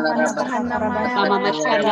Mama Mashari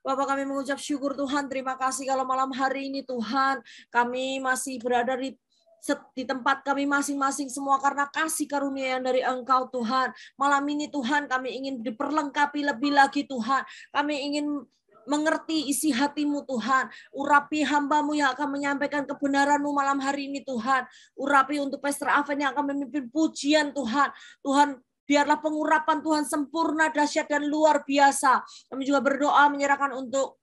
Bapak, kami mengucap syukur Tuhan, terima kasih kalau malam hari ini Tuhan kami masih berada di tempat kami masing-masing semua karena kasih karunia yang dari Engkau Tuhan. Malam ini Tuhan kami ingin diperlengkapi lebih lagi Tuhan. Kami ingin mengerti isi hatimu Tuhan. Urapi hamba-Mu yang akan menyampaikan kebenaran-Mu malam hari ini Tuhan. Urapi untuk Pastor Aven yang akan memimpin pujian Tuhan. Tuhan, biarlah pengurapan Tuhan sempurna, dahsyat, dan luar biasa. Kami juga berdoa menyerahkan untuk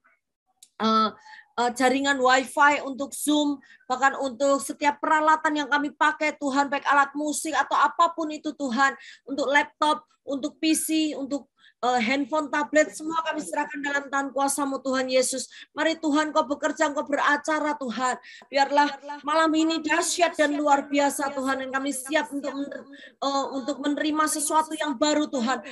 jaringan wifi, untuk Zoom, bahkan untuk setiap peralatan yang kami pakai Tuhan, baik alat musik atau apapun itu Tuhan, untuk laptop, untuk PC, untuk handphone, tablet, semua kami serahkan dalam tangan kuasa-Mu Tuhan Yesus. Mari Tuhan Kau bekerja, Kau beracara Tuhan. Biarlah malam ini dahsyat dan luar biasa Tuhan, dan kami siap untuk menerima sesuatu yang baru Tuhan.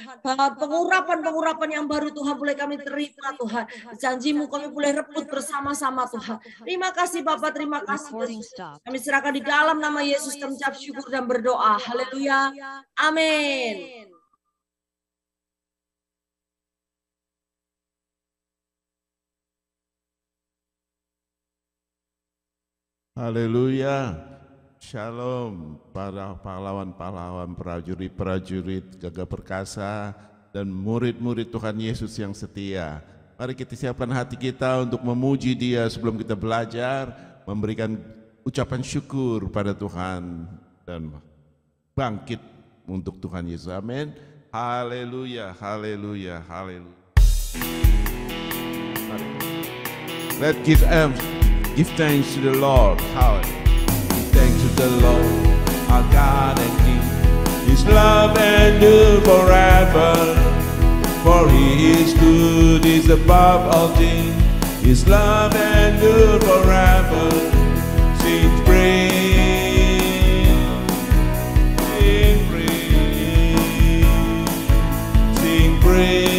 Pengurapan yang baru Tuhan boleh kami terima Tuhan. Janji-Mu kami boleh rebut bersama-sama Tuhan. Terima kasih Bapak, terima kasih Yesus. Kami serahkan di dalam nama Yesus, kami ucap syukur dan berdoa. Haleluya. Amin. Haleluya. Shalom para pahlawan-pahlawan, prajurit-prajurit gagah perkasa, dan murid-murid Tuhan Yesus yang setia. Mari kita siapkan hati kita untuk memuji Dia sebelum kita belajar, memberikan ucapan syukur pada Tuhan, dan bangkit untuk Tuhan Yesus. Amin. Haleluya, haleluya, haleluya. Let's give thanks to the Lord. Hallelujah. Thanks to the Lord, our God and King. His love endures forever. For He is good, He is above all things. His love endures forever. Sing praise, sing praise, sing praise,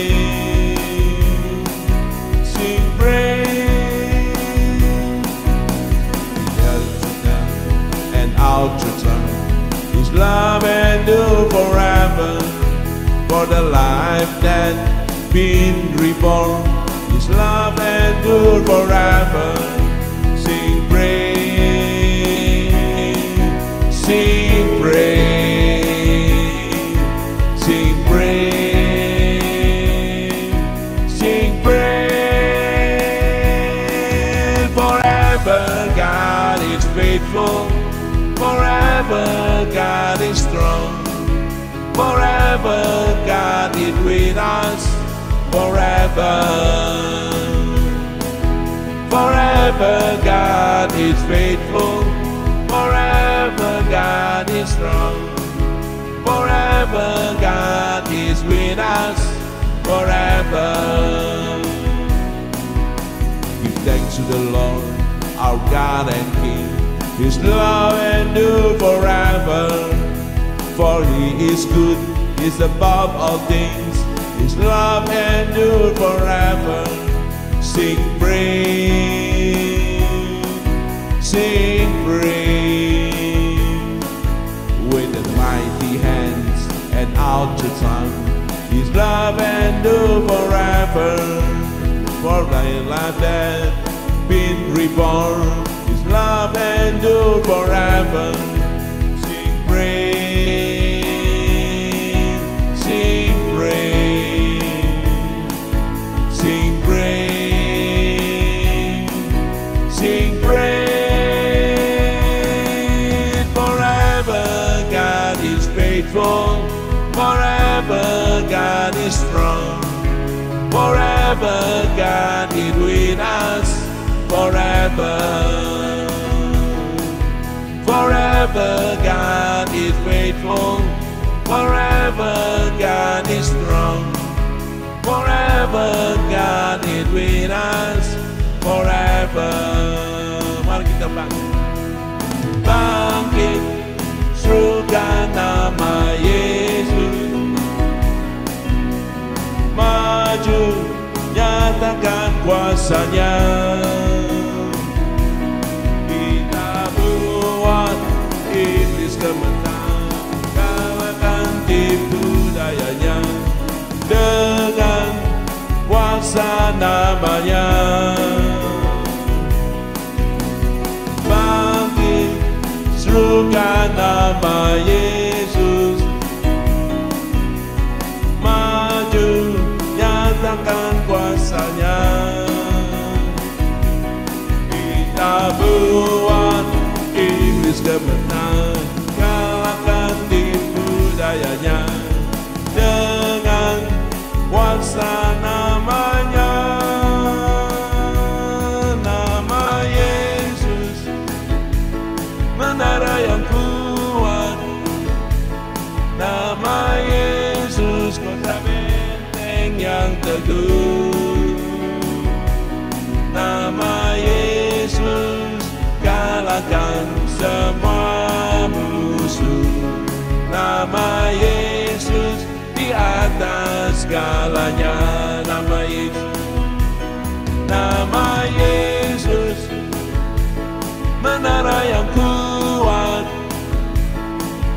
sing praise. His love endure forever. For the life that been reborn, His love endure forever. Sing praise, sing praise, sing praise, sing praise. Forever God is faithful. faithful. Forever God is strong. Forever God is with us. Forever. Forever God is faithful. Forever God is strong. Forever God is with us. Forever. Give thanks to the Lord, our God and King. His love endures forever. For He is good, He is above all things. His love endures forever. Sing praise, sing praise. With the mighty hands and outstretched arm, His love endures forever. For thy life that been reborn, His love endures forever. Sing praise, sing praise, sing praise, sing praise. Forever God is faithful. Forever God is strong. Forever God is with us. Forever. Forever God is faithful. Forever God is strong. Forever God is with us. Forever. Mari kita bangkit, serukan nama Yesus. Maju, nyatakan kuasa-Nya. Kita buat iblis gemetar, kalahkan tipu dayanya dengan kuasa nama-Nya. Bangkit, serukan nama Yesus. Maju, nyatakan kuasa-Nya. Kita buat iblis gemetar, kalahkan tipu dayanya dengan kuasa nama-Nya. Nama Yesus, menara yang kuat. Nama Yesus, kota benteng yang teguh. Nama Yesus, kalahkan semua musuh. Nama Yesus, di atas segalanya. Nama Yesus, nama Yesus, menara yang kuat.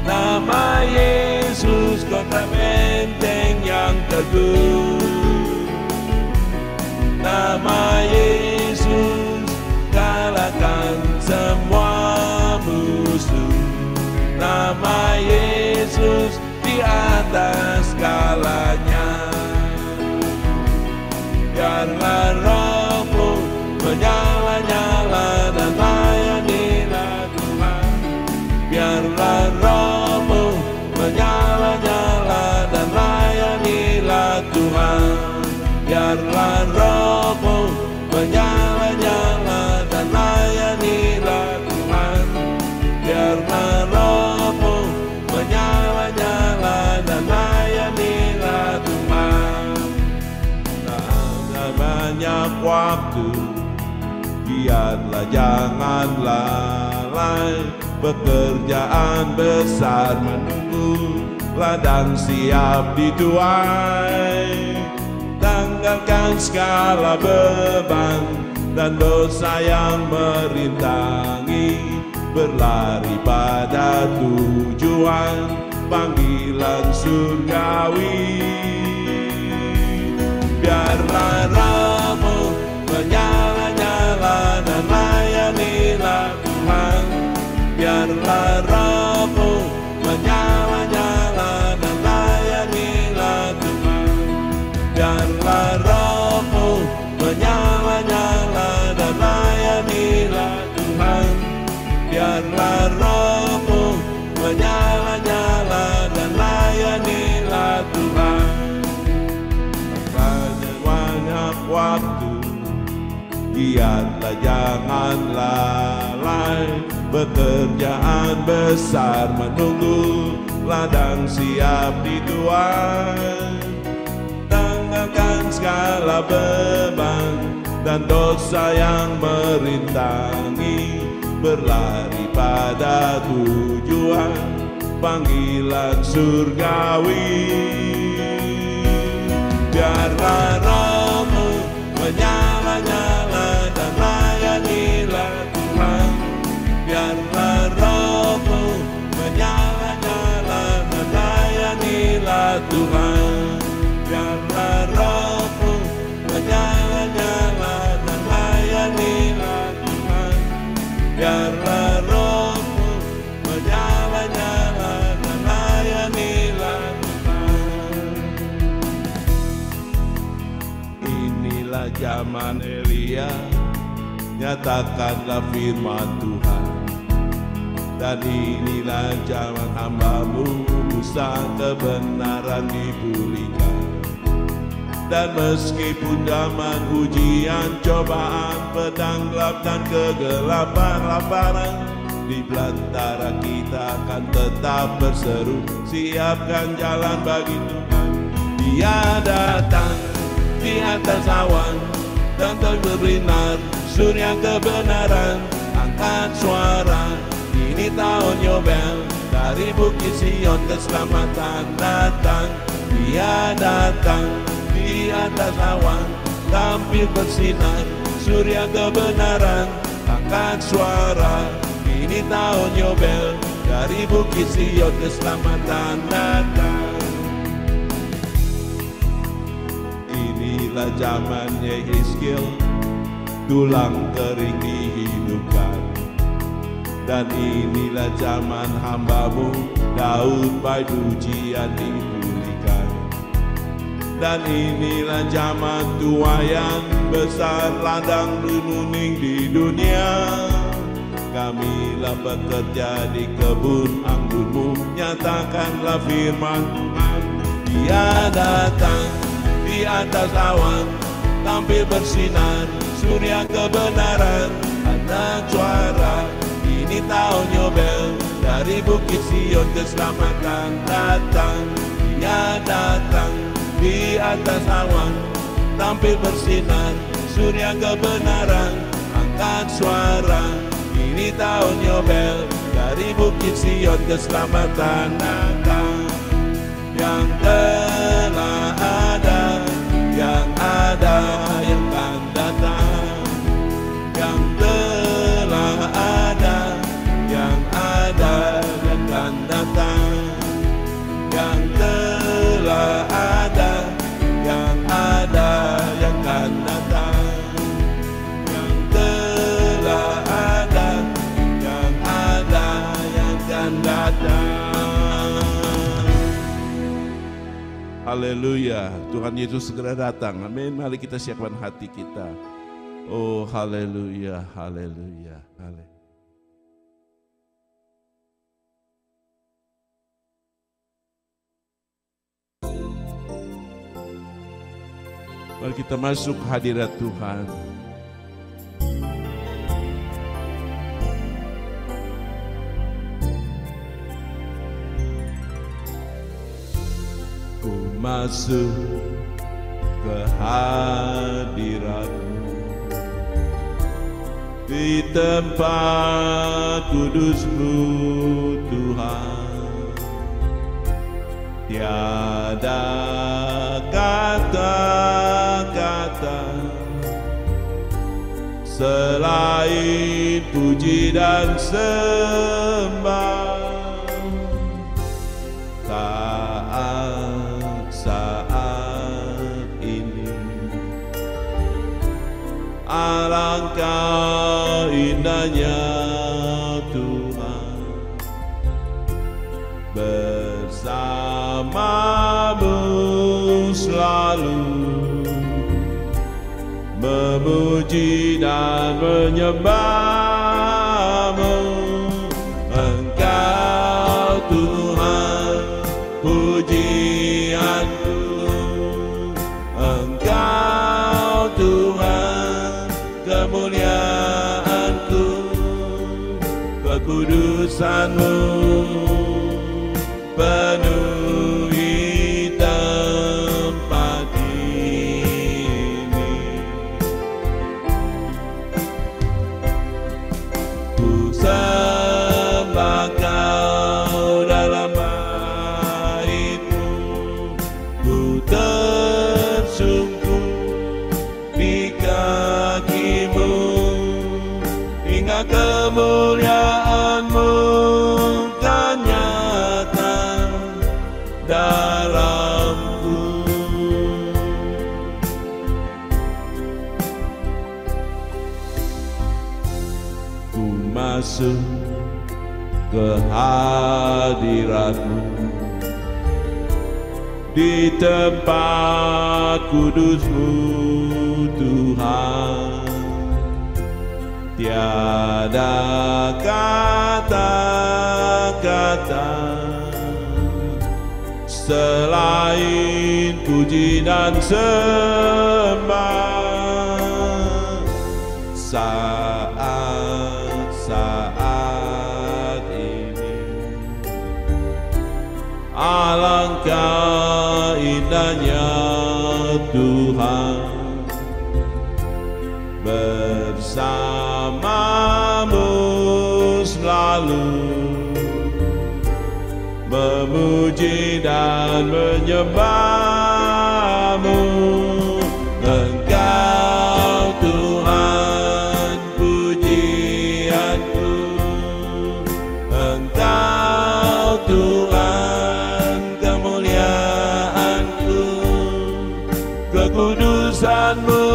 Nama Yesus, kota benteng yang teguh. Nama Yesus, kalahkan semua musuh. Nama Yesus, di atas segalanya. Biarlah rohmu menyala-nyala dan layanilah Tuhan. Biarlah rohmu menyala-nyala dan layanilah Tuhan. Biarlah rohmu menyala-nyala dan layanilah Tuhan. Biarlah rohmu menyala-nyala dan layanilah Tuhan. Tak ada banyak waktu, biarlah jangan lalai. Pekerjaan besar menunggu, ladang siap dituai. Tanggalkan segala beban dan dosa yang merintangi. Berlari pada tujuan, panggilan surgawi. Biarlah rohmu menyala-nyala dan layanilah Tuhan. Biarlah rohmu menyala-nyala dan layanilah Tuhan. Biarlah rohmu menyala-nyala dan layanilah Tuhan. Biarlah waktu. Giatlah jangan lalai, pekerjaan besar menunggu, ladang siap dituai. Tanggalkan segala beban dan dosa yang merintangi, berlari pada tujuan panggilan surgawi. Biarlah rohmu menyala-nyala dan layanilah Tuhan. Biarlah rohmu menyala-nyala dan layanilah Tuhan. Biarlah rohmu menyala-nyala dan layanilah Tuhan. Biarlah rohmu menyala-nyala dan layanilah Tuhan. Inilah zaman Elia, nyatakanlah firman Tuhan. Dan inilah zaman hamba-Mu, Musa, kebenaran dipulihkan. Dan meskipun zaman ujian, cobaan, pedang gelap dan kegelapan, laparan, di belantara kita akan tetap berseru, siapkan jalan bagi Tuhan. Dia datang di atas awan dan berbinar, surya kebenaran, angkat suara. Ini tahun Yobel, dari Bukit Sion keselamatan datang. Dia datang di atas awan, tampil bersinar, surya kebenaran, angkat suara. Ini tahun Yobel, dari Bukit Sion keselamatan datang. Inilah zaman Yehezkiel, tulang kering dihidupkan. Dan inilah zaman hamba-Mu, Daud, bait pujian dipulihkan. Dan inilah zaman tuayan besar, ladang dununing di dunia. Kamilah bekerja di kebun anggur-Mu, nyatakanlah firman Tuhan. Dia datang di atas awan, tampil bersinar, surya kebenaran, angkat suara. Ini tahun Yobel, dari Bukit Sion keselamatan datang. Dia datang di atas awan, tampil bersinar, surya kebenaran, angkat suara. Ini tahun Yobel, dari Bukit Sion keselamatan datang. Yang telah ada, yang ada, yang akan datang. Yang telah ada, yang ada, yang akan datang. Yang telah ada, yang ada, yang akan datang. Yang telah ada, yang ada, yang akan datang. Haleluya, Tuhan Yesus segera datang. Amin. Mari kita siapkan hati kita. Oh, haleluya, haleluya, haleluya. Mari kita masuk hadirat Tuhan. Ku masuk ke hadirat-Mu, di tempat kudus-Mu Tuhan. Tiada kata-kata selain puji dan sembah. Saat ini alangkah indahnya Tuhan bersama-Mu selalu, memuji dan menyembah-Mu. Engkau Tuhan pujianku, Engkau Tuhan kemuliaan-Ku, kekudusan-Mu penuhi tempat ini. Ku sembah Kau dalam bait-Mu, ku tersungkur di kaki-Mu, hingga kemuliaan-Mu kan nyata dalamku. Ku masuk ke hadirat-Mu, di tempat kudus-Mu Tuhan. Tiada kata-kata selain puji dan sembah. Saat ini alangkah indahnya Tuhan bersama-Mu selalu, memuji dan menyembah-Mu. Engkau Tuhan pujianku, Engkau Tuhan kemuliaan-Ku, kekudusan-Mu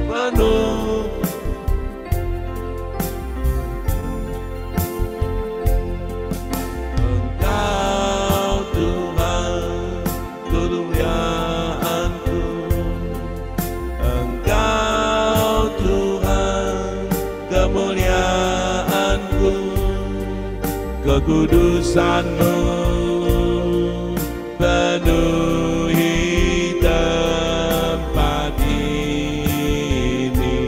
penuh. Engkau Tuhan kemuliaan-Ku, Engkau Tuhan kemuliaan-Ku, kekudusan-Mu penuhi tempat ini.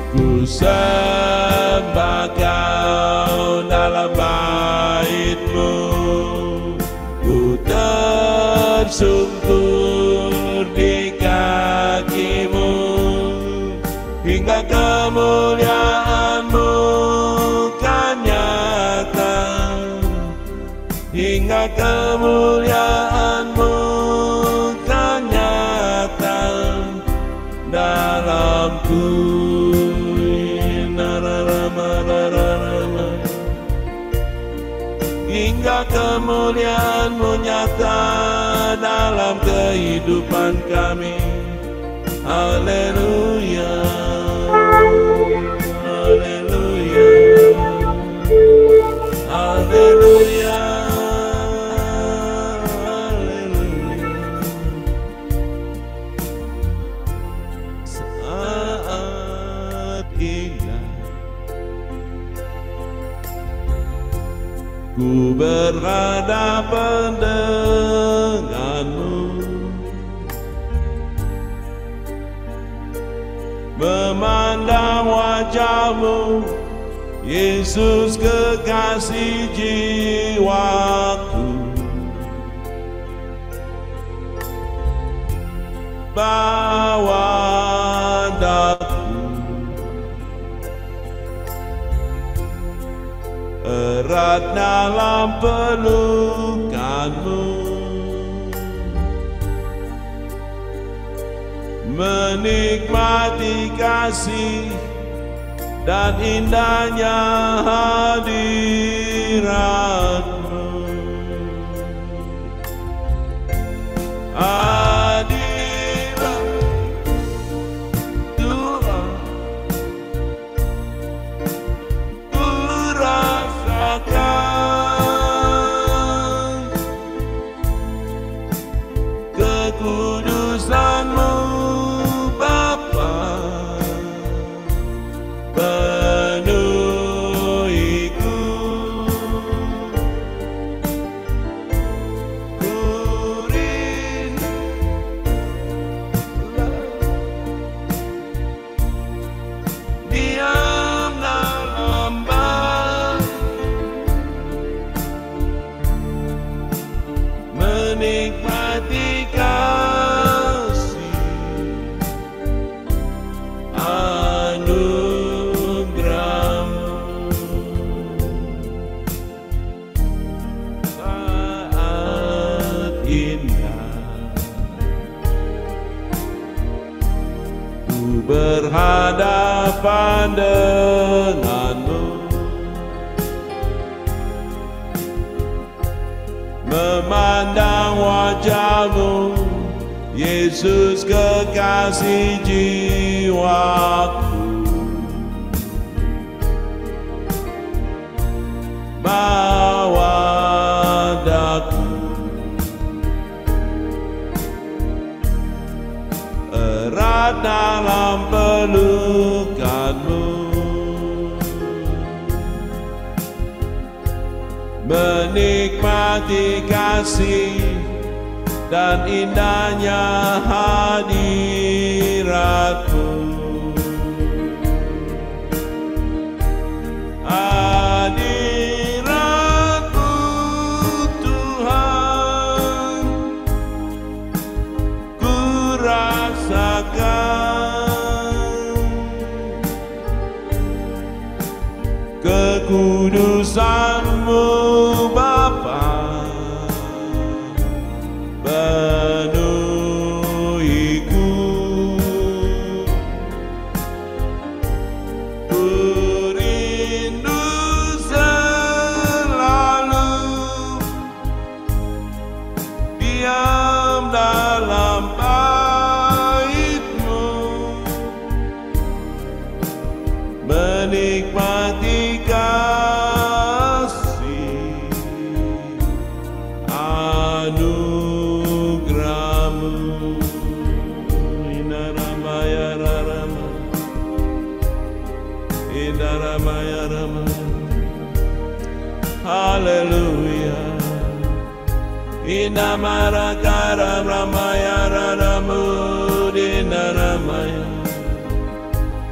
Ku sembah Kau dalam bait-Mu, ku tersungkur di kaki-Mu, hingga kemuliaan-Mu kan nyata, hingga kemuliaan-Mu kan nyata dalamku. Hingga kemuliaan-Mu nyata dalam kehidupan kami. Haleluya, haleluya, haleluya, haleluya. Saat indah ku berhadapan dengan-Mu, memandang wajah-Mu, Yesus kekasih jiwaku. Bawa daku erat dalam pelukan-Mu, menikmati kasih dan indahnya hadirat-Mu. Hadirat Tuhan, ku rasakan kekudusan-Mu Bapa, penuhiku menikmati kasih anugerah-Mu. Saat indah ku berhadapan dengan-Mu, memandang wajah-Mu, Yesus kekasih jiwaku. Bawa daku erat dalam pelukan-Mu, menikmati kasih dan indahnya hadirat-Mu. Hadirat-Mu Tuhan, ku rasakan kekudusan-Mu Bapa, penuhiku. Ku rindu selalu diam dalam bait-Mu, menikmati kasih anugerah-Mu. Inaramaya rarama, inaramaya rama. Haleluya. Inamaragara ramaya raramu dinaramaya.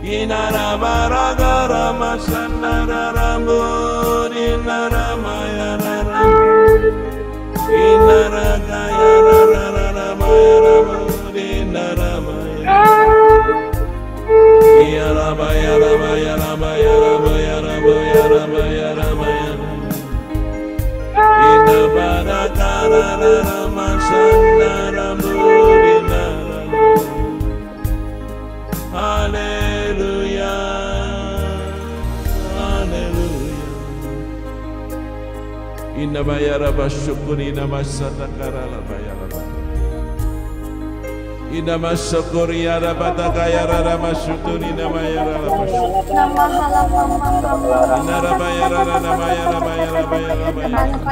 Inarabaragara masanararamu dinaramaya raramu. Inaragaya rararamaya ramu dinaramaya. Iyarabaya ramaya ramaya ramaya ramaya ramaya ramaya. Inabaragara raramasandaramu dinaramu. Haleluya, haleluya. Inna bayara basyukuri nama satakara la bayara. Inna masyukuri ya rabata kaya rara masyukuri nama yara la basyukuri. Inna rabayara nama yara bayara bayara bayara.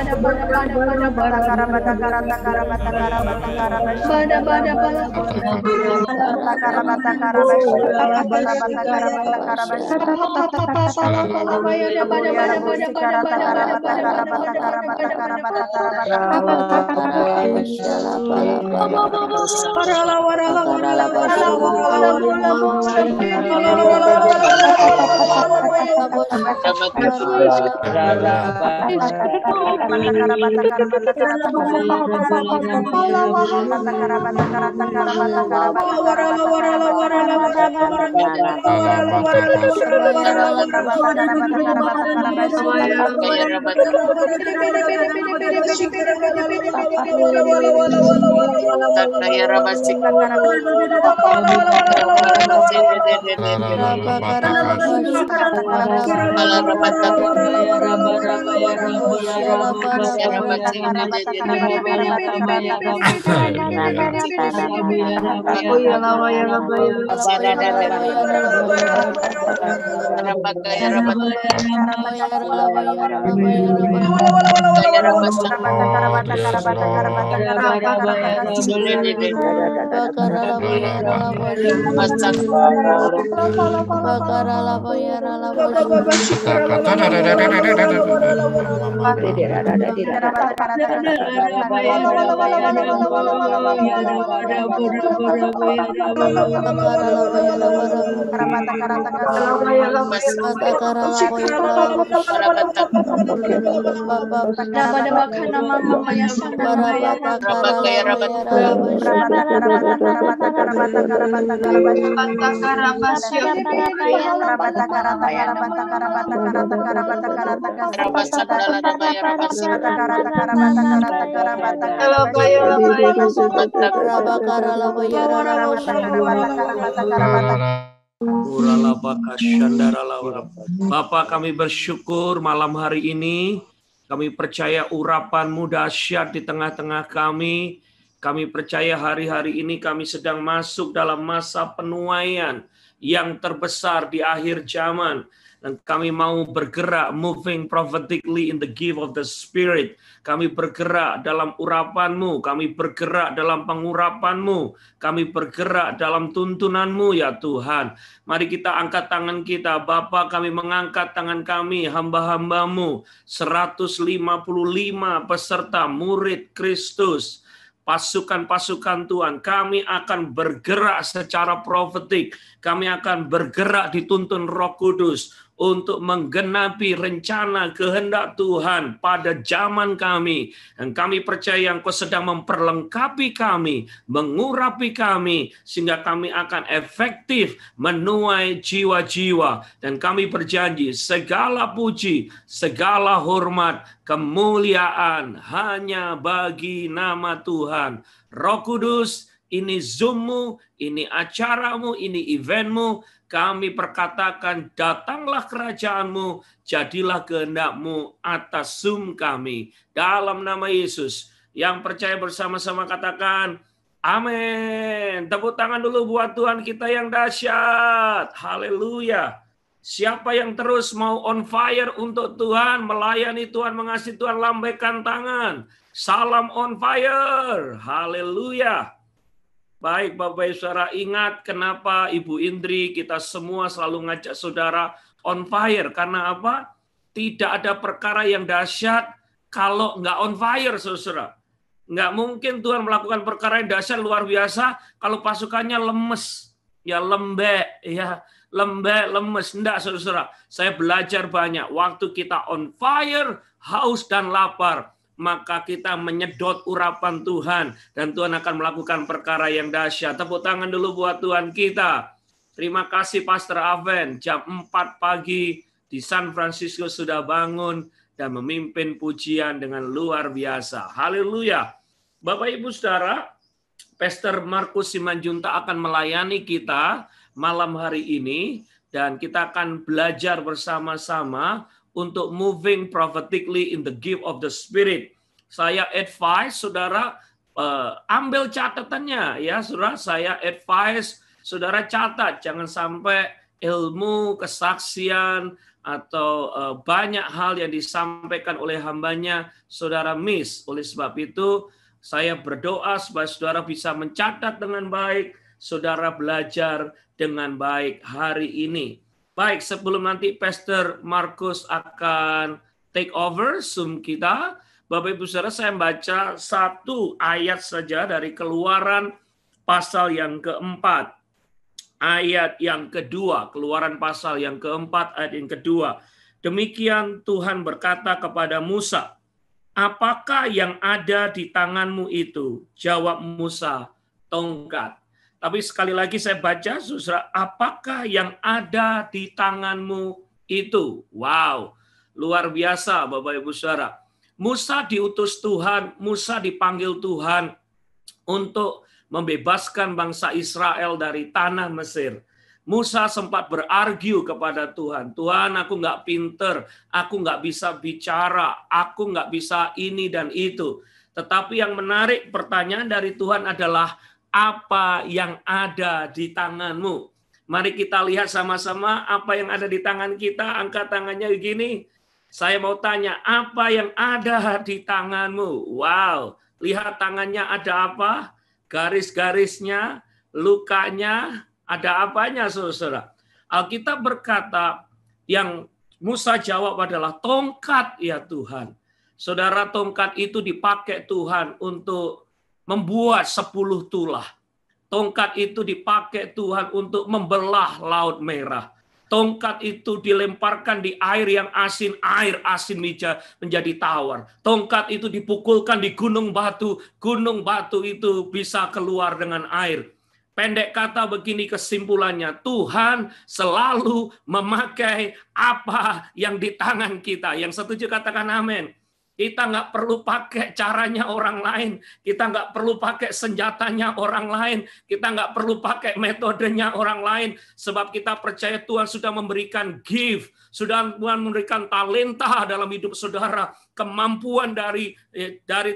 Bapak, kami bersyukur malam hari ini. Kami percaya urapan-Mu dahsyat di tengah-tengah kami. Kami percaya hari-hari ini kami sedang masuk dalam masa penuaian yang terbesar di akhir zaman. Dan kami mau bergerak, moving prophetically in the gift of the Spirit. Kami bergerak dalam urapan-Mu, kami bergerak dalam pengurapan-Mu, kami bergerak dalam tuntunan-Mu ya Tuhan. Mari kita angkat tangan kita, Bapa, kami mengangkat tangan kami, hamba-hamba-Mu, 155 peserta murid Kristus. Pasukan-pasukan Tuhan, kami akan bergerak secara profetik, kami akan bergerak dituntun Roh Kudus untuk menggenapi rencana kehendak Tuhan pada zaman kami. Dan kami percaya Engkau sedang memperlengkapi kami, mengurapi kami, sehingga kami akan efektif menuai jiwa-jiwa. Dan kami berjanji, segala puji, segala hormat, kemuliaan hanya bagi nama Tuhan. Roh Kudus, ini Zoom-Mu, ini acaramu, ini event-Mu. Kami perkatakan, datanglah kerajaan-Mu, jadilah kehendak-Mu atas Zoom kami. Dalam nama Yesus, yang percaya bersama-sama katakan, amin. Tepuk tangan dulu buat Tuhan kita yang dahsyat. Haleluya. Siapa yang terus mau on fire untuk Tuhan, melayani Tuhan, mengasihi Tuhan, lambaikan tangan. Salam on fire. Haleluya. Baik Bapak Ibu Saudara, ingat kenapa Ibu Indri, kita semua selalu ngajak saudara on fire. Karena apa? Tidak ada perkara yang dahsyat kalau nggak on fire, saudara. Nggak mungkin Tuhan melakukan perkara yang dahsyat luar biasa kalau pasukannya lemes, ya lembek, ya lembek, lemes. Enggak, saudara. Saya belajar banyak. Waktu kita on fire, haus dan lapar, maka kita menyedot urapan Tuhan, dan Tuhan akan melakukan perkara yang dahsyat. Tepuk tangan dulu buat Tuhan kita. Terima kasih Pastor Aven, jam 4 pagi di San Francisco sudah bangun dan memimpin pujian dengan luar biasa. Haleluya. Bapak Ibu Saudara, Pastor Markus Simanjuntak akan melayani kita malam hari ini, dan kita akan belajar bersama-sama untuk moving prophetically in the gift of the Spirit. Saya advise saudara ambil catatannya ya saudara. Saya advise saudara catat, jangan sampai ilmu, kesaksian atau banyak hal yang disampaikan oleh hambanya saudara miss. Oleh sebab itu saya berdoa supaya saudara bisa mencatat dengan baik, saudara belajar dengan baik hari ini. Baik, sebelum nanti Pastor Markus akan take over Zoom kita, Bapak Ibu Saudara, saya baca satu ayat saja dari Keluaran pasal yang keempat. Ayat yang kedua, Keluaran pasal yang keempat, ayat yang kedua. Demikian Tuhan berkata kepada Musa, apakah yang ada di tanganmu itu? Jawab Musa, tongkat. Tapi sekali lagi saya baca, saudara, apakah yang ada di tanganmu itu? Wow, luar biasa Bapak Ibu Saudara. Musa diutus Tuhan, Musa dipanggil Tuhan untuk membebaskan bangsa Israel dari tanah Mesir. Musa sempat berargu kepada Tuhan. Tuhan, aku nggak pinter, aku nggak bisa bicara, aku nggak bisa ini dan itu. Tetapi yang menarik pertanyaan dari Tuhan adalah, apa yang ada di tanganmu? Mari kita lihat sama-sama apa yang ada di tangan kita. Angkat tangannya begini. Saya mau tanya, apa yang ada di tanganmu? Wow, lihat tangannya ada apa? garis-garisnya, lukanya, ada apanya, saudara? Alkitab berkata, yang Musa jawab adalah tongkat ya Tuhan. Saudara, tongkat itu dipakai Tuhan untuk membuat 10 tulah. Tongkat itu dipakai Tuhan untuk membelah Laut Merah. Tongkat itu dilemparkan di air yang asin, air asin menjadi tawar. Tongkat itu dipukulkan di gunung batu itu bisa keluar dengan air. Pendek kata begini kesimpulannya, Tuhan selalu memakai apa yang di tangan kita. Yang setuju katakan amin. Kita nggak perlu pakai caranya orang lain. Kita nggak perlu pakai senjatanya orang lain. Kita nggak perlu pakai metodenya orang lain. Sebab kita percaya Tuhan sudah memberikan gift. Sudah Tuhan memberikan talenta dalam hidup saudara. Kemampuan dari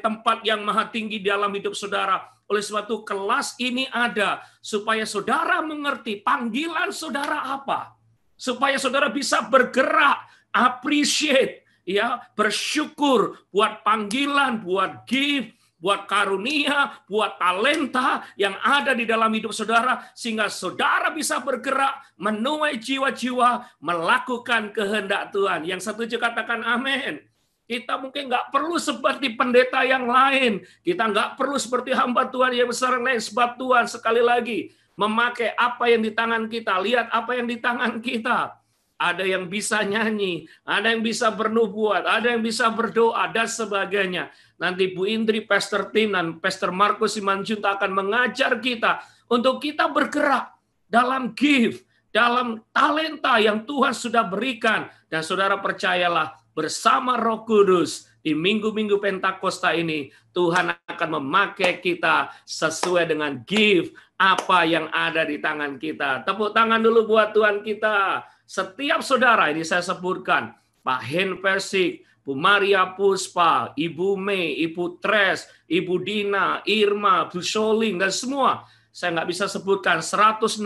tempat yang maha tinggi dalam hidup saudara. Oleh sebab itu kelas ini ada. Supaya saudara mengerti panggilan saudara apa. Supaya saudara bisa bergerak. Appreciate. Ya, bersyukur buat panggilan, buat gift, buat karunia, buat talenta yang ada di dalam hidup saudara, sehingga saudara bisa bergerak, menuai jiwa-jiwa, melakukan kehendak Tuhan. Yang setuju katakan amin. Kita mungkin nggak perlu seperti pendeta yang lain. Kita nggak perlu seperti hamba Tuhan yang besar yang lain. Sebab Tuhan sekali lagi memakai apa yang di tangan kita. Lihat apa yang di tangan kita. Ada yang bisa nyanyi, ada yang bisa bernubuat, ada yang bisa berdoa, dan sebagainya. Nanti Bu Indri, Pastor Tim, dan Pastor Markus Simanjuntak akan mengajar kita untuk kita bergerak dalam gift, dalam talenta yang Tuhan sudah berikan. Dan saudara percayalah, bersama Roh Kudus, di minggu-minggu Pentakosta ini, Tuhan akan memakai kita sesuai dengan gift apa yang ada di tangan kita. Tepuk tangan dulu buat Tuhan kita. Setiap saudara ini saya sebutkan, Pak Hen Persik, Bu Maria Puspa, Ibu Mei, Ibu Tres, Ibu Dina, Irma, Bu Soling, dan semua. Saya nggak bisa sebutkan 166.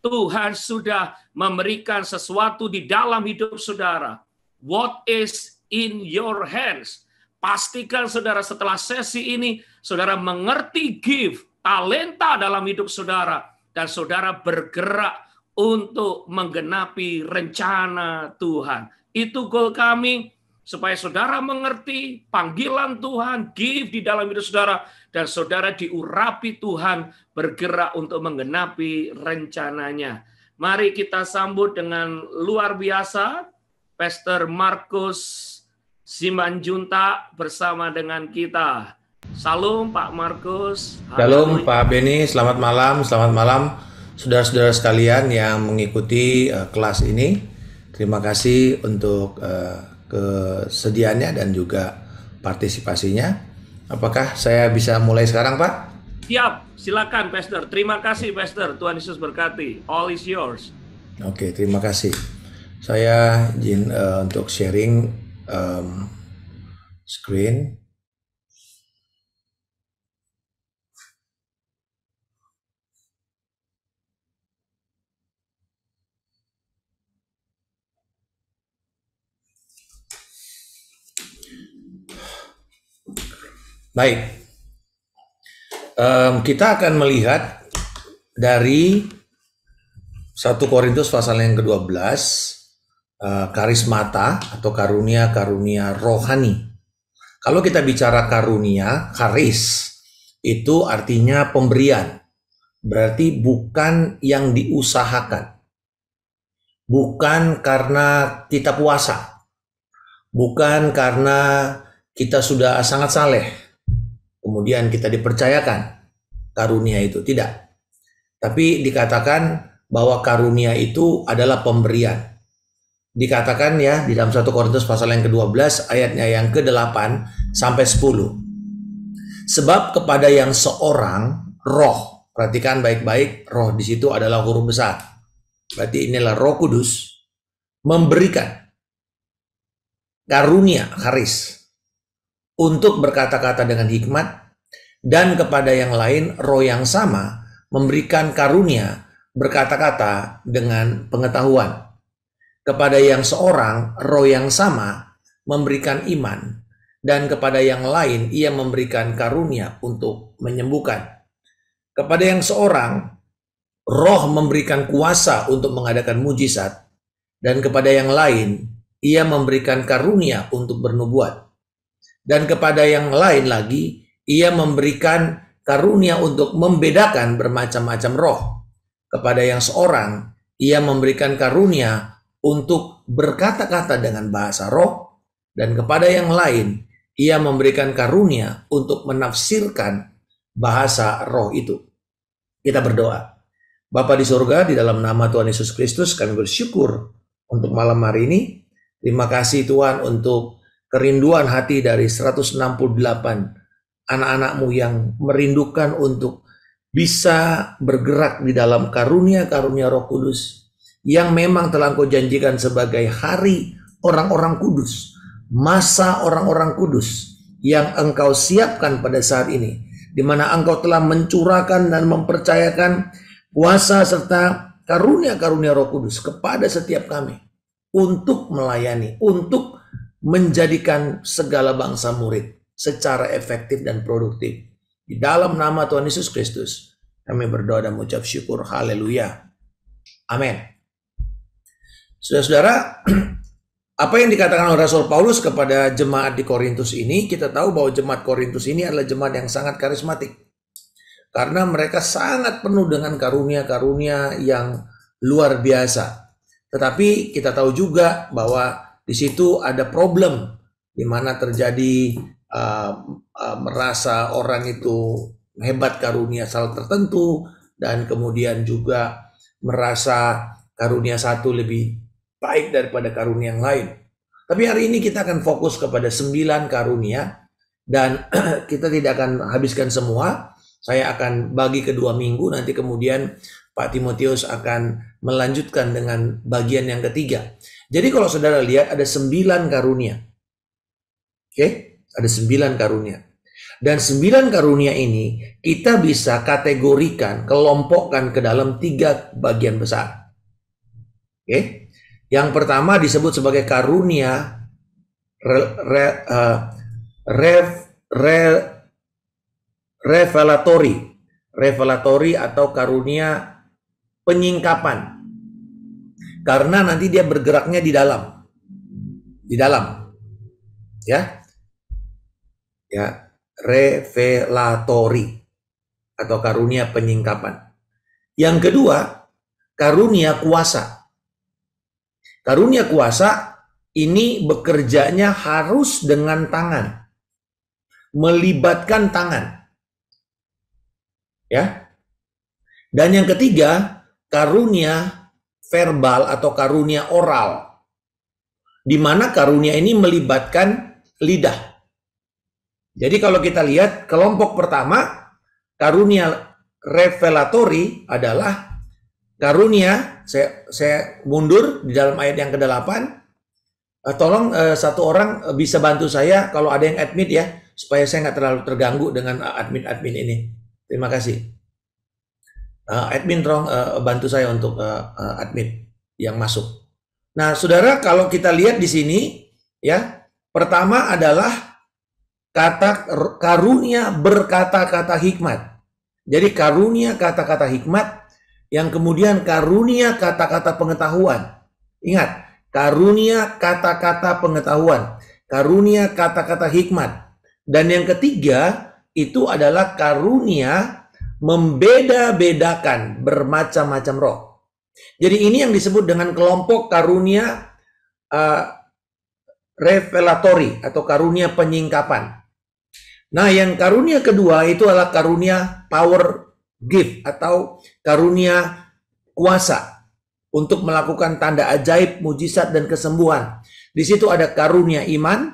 Tuhan sudah memberikan sesuatu di dalam hidup saudara. What is in your hands? Pastikan saudara setelah sesi ini, saudara mengerti gift, talenta dalam hidup saudara, dan saudara bergerak untuk menggenapi rencana Tuhan. Itu goal kami, supaya saudara mengerti panggilan Tuhan, gift di dalam hidup saudara, dan saudara diurapi Tuhan bergerak untuk menggenapi rencananya. Mari kita sambut dengan luar biasa, Pastor Markus Simanjuntak bersama dengan kita. Salam Pak Markus. Shalom Pak Beni, selamat malam, saudara-saudara sekalian yang mengikuti kelas ini. Terima kasih untuk kesediaannya dan juga partisipasinya. Apakah saya bisa mulai sekarang, Pak? Siap, silakan Pastor. Terima kasih Pastor. Tuhan Yesus berkati. All is yours. Oke, terima kasih. Saya izin untuk sharing screen. Baik, kita akan melihat dari 1 Korintus pasal yang ke-12, karismata atau karunia-karunia rohani. Kalau kita bicara karunia, karis, itu artinya pemberian. Berarti bukan yang diusahakan. Bukan karena kita puasa. Bukan karena kita sudah sangat saleh. Kemudian kita dipercayakan karunia itu, tidak. Tapi dikatakan bahwa karunia itu adalah pemberian. Dikatakan ya di dalam 1 Korintus pasal yang ke-12 ayatnya yang ke-8 sampai 10. Sebab kepada yang seorang roh, perhatikan baik-baik, roh di situ adalah huruf besar. Berarti inilah Roh Kudus memberikan karunia, charis, untuk berkata-kata dengan hikmat, dan kepada yang lain roh yang sama memberikan karunia berkata-kata dengan pengetahuan. Kepada yang seorang roh yang sama memberikan iman, dan kepada yang lain ia memberikan karunia untuk menyembuhkan. kepada yang seorang Roh memberikan kuasa untuk mengadakan mujizat, dan kepada yang lain Ia memberikan karunia untuk bernubuat, dan kepada yang lain lagi Ia memberikan karunia untuk membedakan bermacam-macam roh. Kepada yang seorang Ia memberikan karunia untuk berkata-kata dengan bahasa roh, dan kepada yang lain Ia memberikan karunia untuk menafsirkan bahasa roh itu. Kita berdoa. Bapa di surga, di dalam nama Tuhan Yesus Kristus kami bersyukur untuk malam hari ini. Terima kasih Tuhan untuk kerinduan hati dari 168 anak-anak-Mu yang merindukan untuk bisa bergerak di dalam karunia-karunia Roh Kudus yang memang telah Engkau janjikan sebagai hari orang-orang kudus, masa orang-orang kudus yang Engkau siapkan pada saat ini, di mana Engkau telah mencurahkan dan mempercayakan kuasa serta karunia-karunia Roh Kudus kepada setiap kami untuk melayani, untuk menjadikan segala bangsa murid secara efektif dan produktif. Di dalam nama Tuhan Yesus Kristus kami berdoa dan mengucap syukur. Haleluya. Amin. Saudara-saudara, apa yang dikatakan oleh Rasul Paulus kepada jemaat di Korintus ini, kita tahu bahwa jemaat Korintus ini adalah jemaat yang sangat karismatik. Karena mereka sangat penuh dengan karunia-karunia yang luar biasa. Tetapi kita tahu juga bahwa di situ ada problem, di mana terjadi merasa orang itu hebat karunia salah tertentu, dan kemudian juga merasa karunia satu lebih baik daripada karunia yang lain. Tapi hari ini kita akan fokus kepada 9 karunia, dan kita tidak akan habiskan semua. Saya akan bagi ke 2 minggu, nanti kemudian Pak Timotius akan melanjutkan dengan bagian yang ketiga. Jadi kalau saudara lihat ada 9 karunia. Oke, ada 9 karunia. Dan 9 karunia ini kita bisa kategorikan, kelompokkan ke dalam 3 bagian besar. Oke. Yang pertama disebut sebagai karunia revelatory atau karunia penyingkapan, karena nanti dia bergeraknya di dalam ya, revelatory atau karunia penyingkapan. Yang kedua, karunia kuasa. Karunia kuasa ini bekerjanya harus dengan tangan, melibatkan tangan. Ya. Dan yang ketiga, karunia verbal atau karunia oral, di mana karunia ini melibatkan lidah. Jadi kalau kita lihat kelompok pertama, karunia revelatory adalah karunia, saya mundur di dalam ayat yang ke-8. Tolong satu orang bisa bantu saya kalau ada yang admit ya, supaya saya nggak terlalu terganggu dengan admin ini. Terima kasih. Admin tolong bantu saya untuk admin yang masuk. Nah, saudara, kalau kita lihat di sini ya, pertama adalah kata karunia berkata-kata hikmat. Jadi karunia kata-kata hikmat, yang kemudian karunia kata-kata pengetahuan. Ingat, karunia kata-kata pengetahuan, karunia kata-kata hikmat. Dan yang ketiga itu adalah karunia membeda-bedakan bermacam-macam roh. Jadi ini yang disebut dengan kelompok karunia revelatory atau karunia penyingkapan. Nah, yang karunia kedua itu adalah karunia power gift atau karunia kuasa untuk melakukan tanda ajaib, mujizat, dan kesembuhan. Di situ ada karunia iman,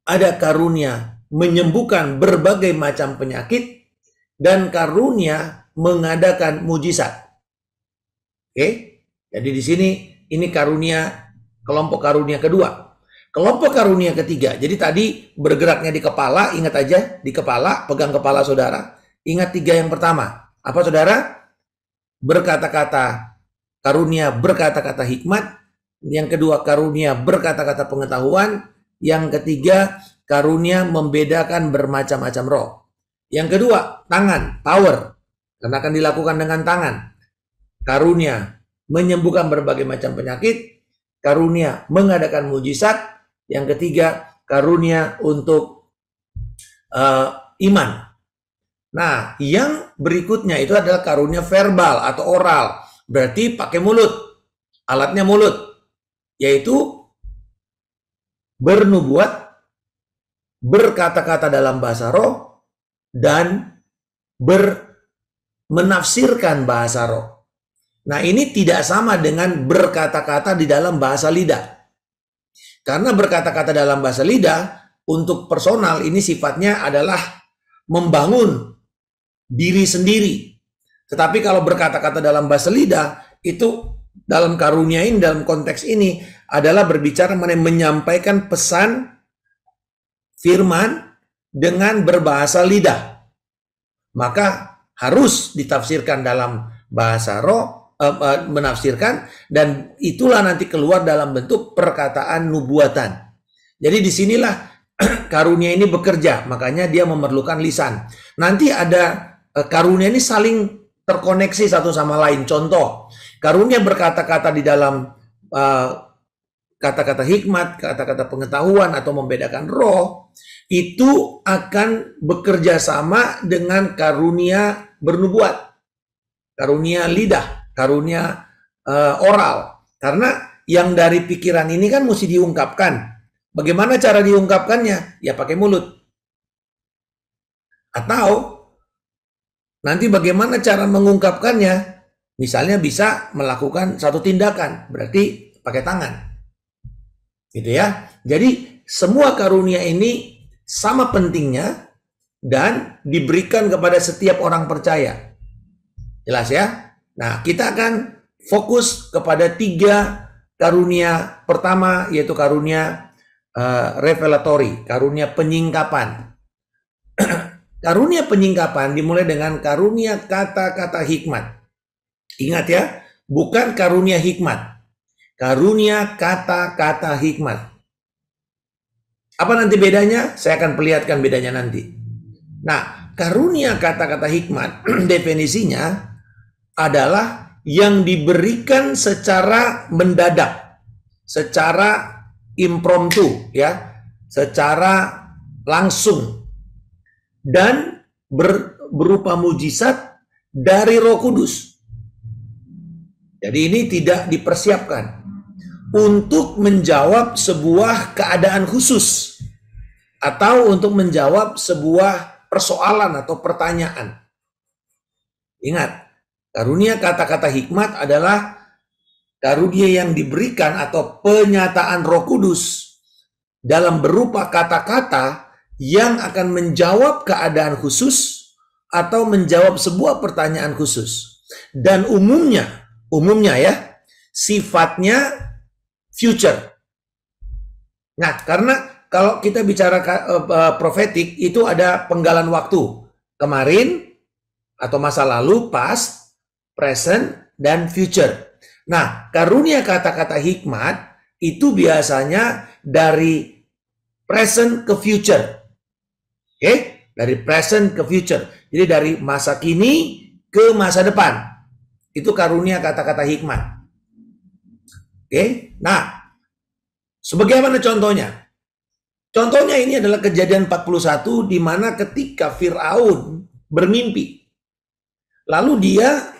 ada karunia menyembuhkan berbagai macam penyakit, dan karunia mengadakan mujizat. Oke, jadi di sini ini karunia, kelompok karunia kedua. Kelompok karunia ketiga, jadi tadi bergeraknya di kepala, ingat aja di kepala, pegang kepala saudara. Ingat 3 yang pertama, apa saudara? Berkata-kata, karunia berkata-kata hikmat. Yang kedua, karunia berkata-kata pengetahuan. Yang ketiga, karunia membedakan bermacam-macam roh. Yang kedua, tangan, power. karena akan dilakukan dengan tangan. Karunia menyembuhkan berbagai macam penyakit, karunia mengadakan mujizat, yang ketiga karunia untuk iman. Nah, yang berikutnya itu adalah karunia verbal atau oral, berarti pakai mulut, alatnya mulut, yaitu bernubuat, berkata-kata dalam bahasa roh, dan menafsirkan bahasa roh. Nah, ini tidak sama dengan berkata-kata di dalam bahasa lidah. Karena berkata-kata dalam bahasa lidah untuk personal ini sifatnya adalah membangun diri sendiri. Tetapi kalau berkata-kata dalam bahasa lidah itu dalam karunia ini, dalam konteks ini adalah berbicara mengenai menyampaikan pesan firman dengan berbahasa lidah. Maka harus ditafsirkan dalam bahasa roh, menafsirkan, dan itulah nanti keluar dalam bentuk perkataan nubuatan. Jadi disinilah karunia ini bekerja, makanya dia memerlukan lisan. Nanti ada karunia ini saling terkoneksi satu sama lain. Contoh, karunia berkata-kata di dalam kata-kata hikmat, kata-kata pengetahuan atau membedakan roh, itu akan bekerja sama dengan karunia bernubuat, karunia lidah, karunia oral. Karena yang dari pikiran ini kan mesti diungkapkan. Bagaimana cara diungkapkannya? Ya pakai mulut. Atau nanti bagaimana cara mengungkapkannya? Misalnya bisa melakukan satu tindakan, berarti pakai tangan. Gitu ya. Jadi semua karunia ini sama pentingnya dan diberikan kepada setiap orang percaya. Jelas ya? Nah, kita akan fokus kepada 3 karunia. Pertama yaitu karunia revelatory, karunia penyingkapan. Karunia penyingkapan dimulai dengan karunia kata-kata hikmat. Ingat ya, bukan karunia hikmat. Karunia kata-kata hikmat. Apa nanti bedanya? Saya akan perlihatkan bedanya nanti. Nah, karunia kata-kata hikmat definisinya adalah yang diberikan secara mendadak, secara impromptu, ya, secara langsung, dan berupa mujizat dari Roh Kudus. Jadi ini tidak dipersiapkan untuk menjawab sebuah keadaan khusus atau untuk menjawab sebuah persoalan atau pertanyaan. Ingat, karunia kata-kata hikmat adalah karunia yang diberikan atau penyataan Roh Kudus dalam berupa kata-kata yang akan menjawab keadaan khusus atau menjawab sebuah pertanyaan khusus. Dan umumnya ya, sifatnya future. Nah, karena kalau kita bicara profetik itu ada penggalan waktu. Kemarin atau masa lalu, past, present, dan future. Nah, karunia kata-kata hikmat itu biasanya dari present ke future. Oke? Dari present ke future. Jadi dari masa kini ke masa depan. Itu karunia kata-kata hikmat. Oke? Nah, sebagaimana contohnya? Contohnya ini adalah Kejadian 41 di mana ketika Firaun bermimpi. Lalu dia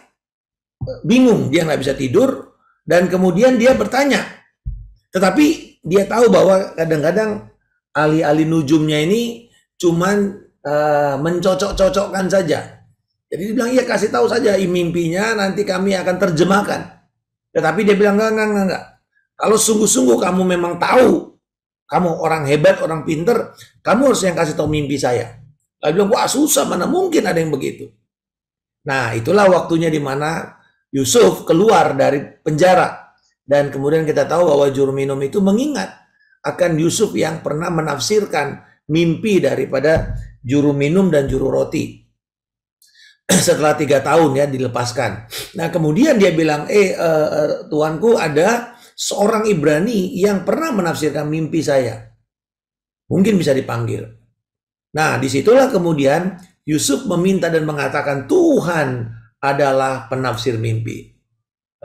bingung, dia nggak bisa tidur, dan kemudian dia bertanya. Tetapi dia tahu bahwa kadang-kadang ahli-ahli nujumnya ini cuman mencocok-cocokkan saja. Jadi dia bilang, iya kasih tahu saja mimpinya, nanti kami akan terjemahkan. Tetapi dia bilang, enggak. Kalau sungguh-sungguh kamu memang tahu, kamu orang hebat, orang pinter, kamu harus yang kasih tahu mimpi saya. Lalu bilang, wah susah, mana mungkin ada yang begitu. Nah, itulah waktunya di mana Yusuf keluar dari penjara. Dan kemudian kita tahu bahwa juru minum itu mengingat akan Yusuf yang pernah menafsirkan mimpi daripada juru minum dan juru roti. Setelah 3 tahun ya dilepaskan. Nah, kemudian dia bilang, tuanku, ada seorang Ibrani yang pernah menafsirkan mimpi saya. Mungkin bisa dipanggil. Nah, disitulah kemudian Yusuf meminta dan mengatakan, Tuhan adalah penafsir mimpi.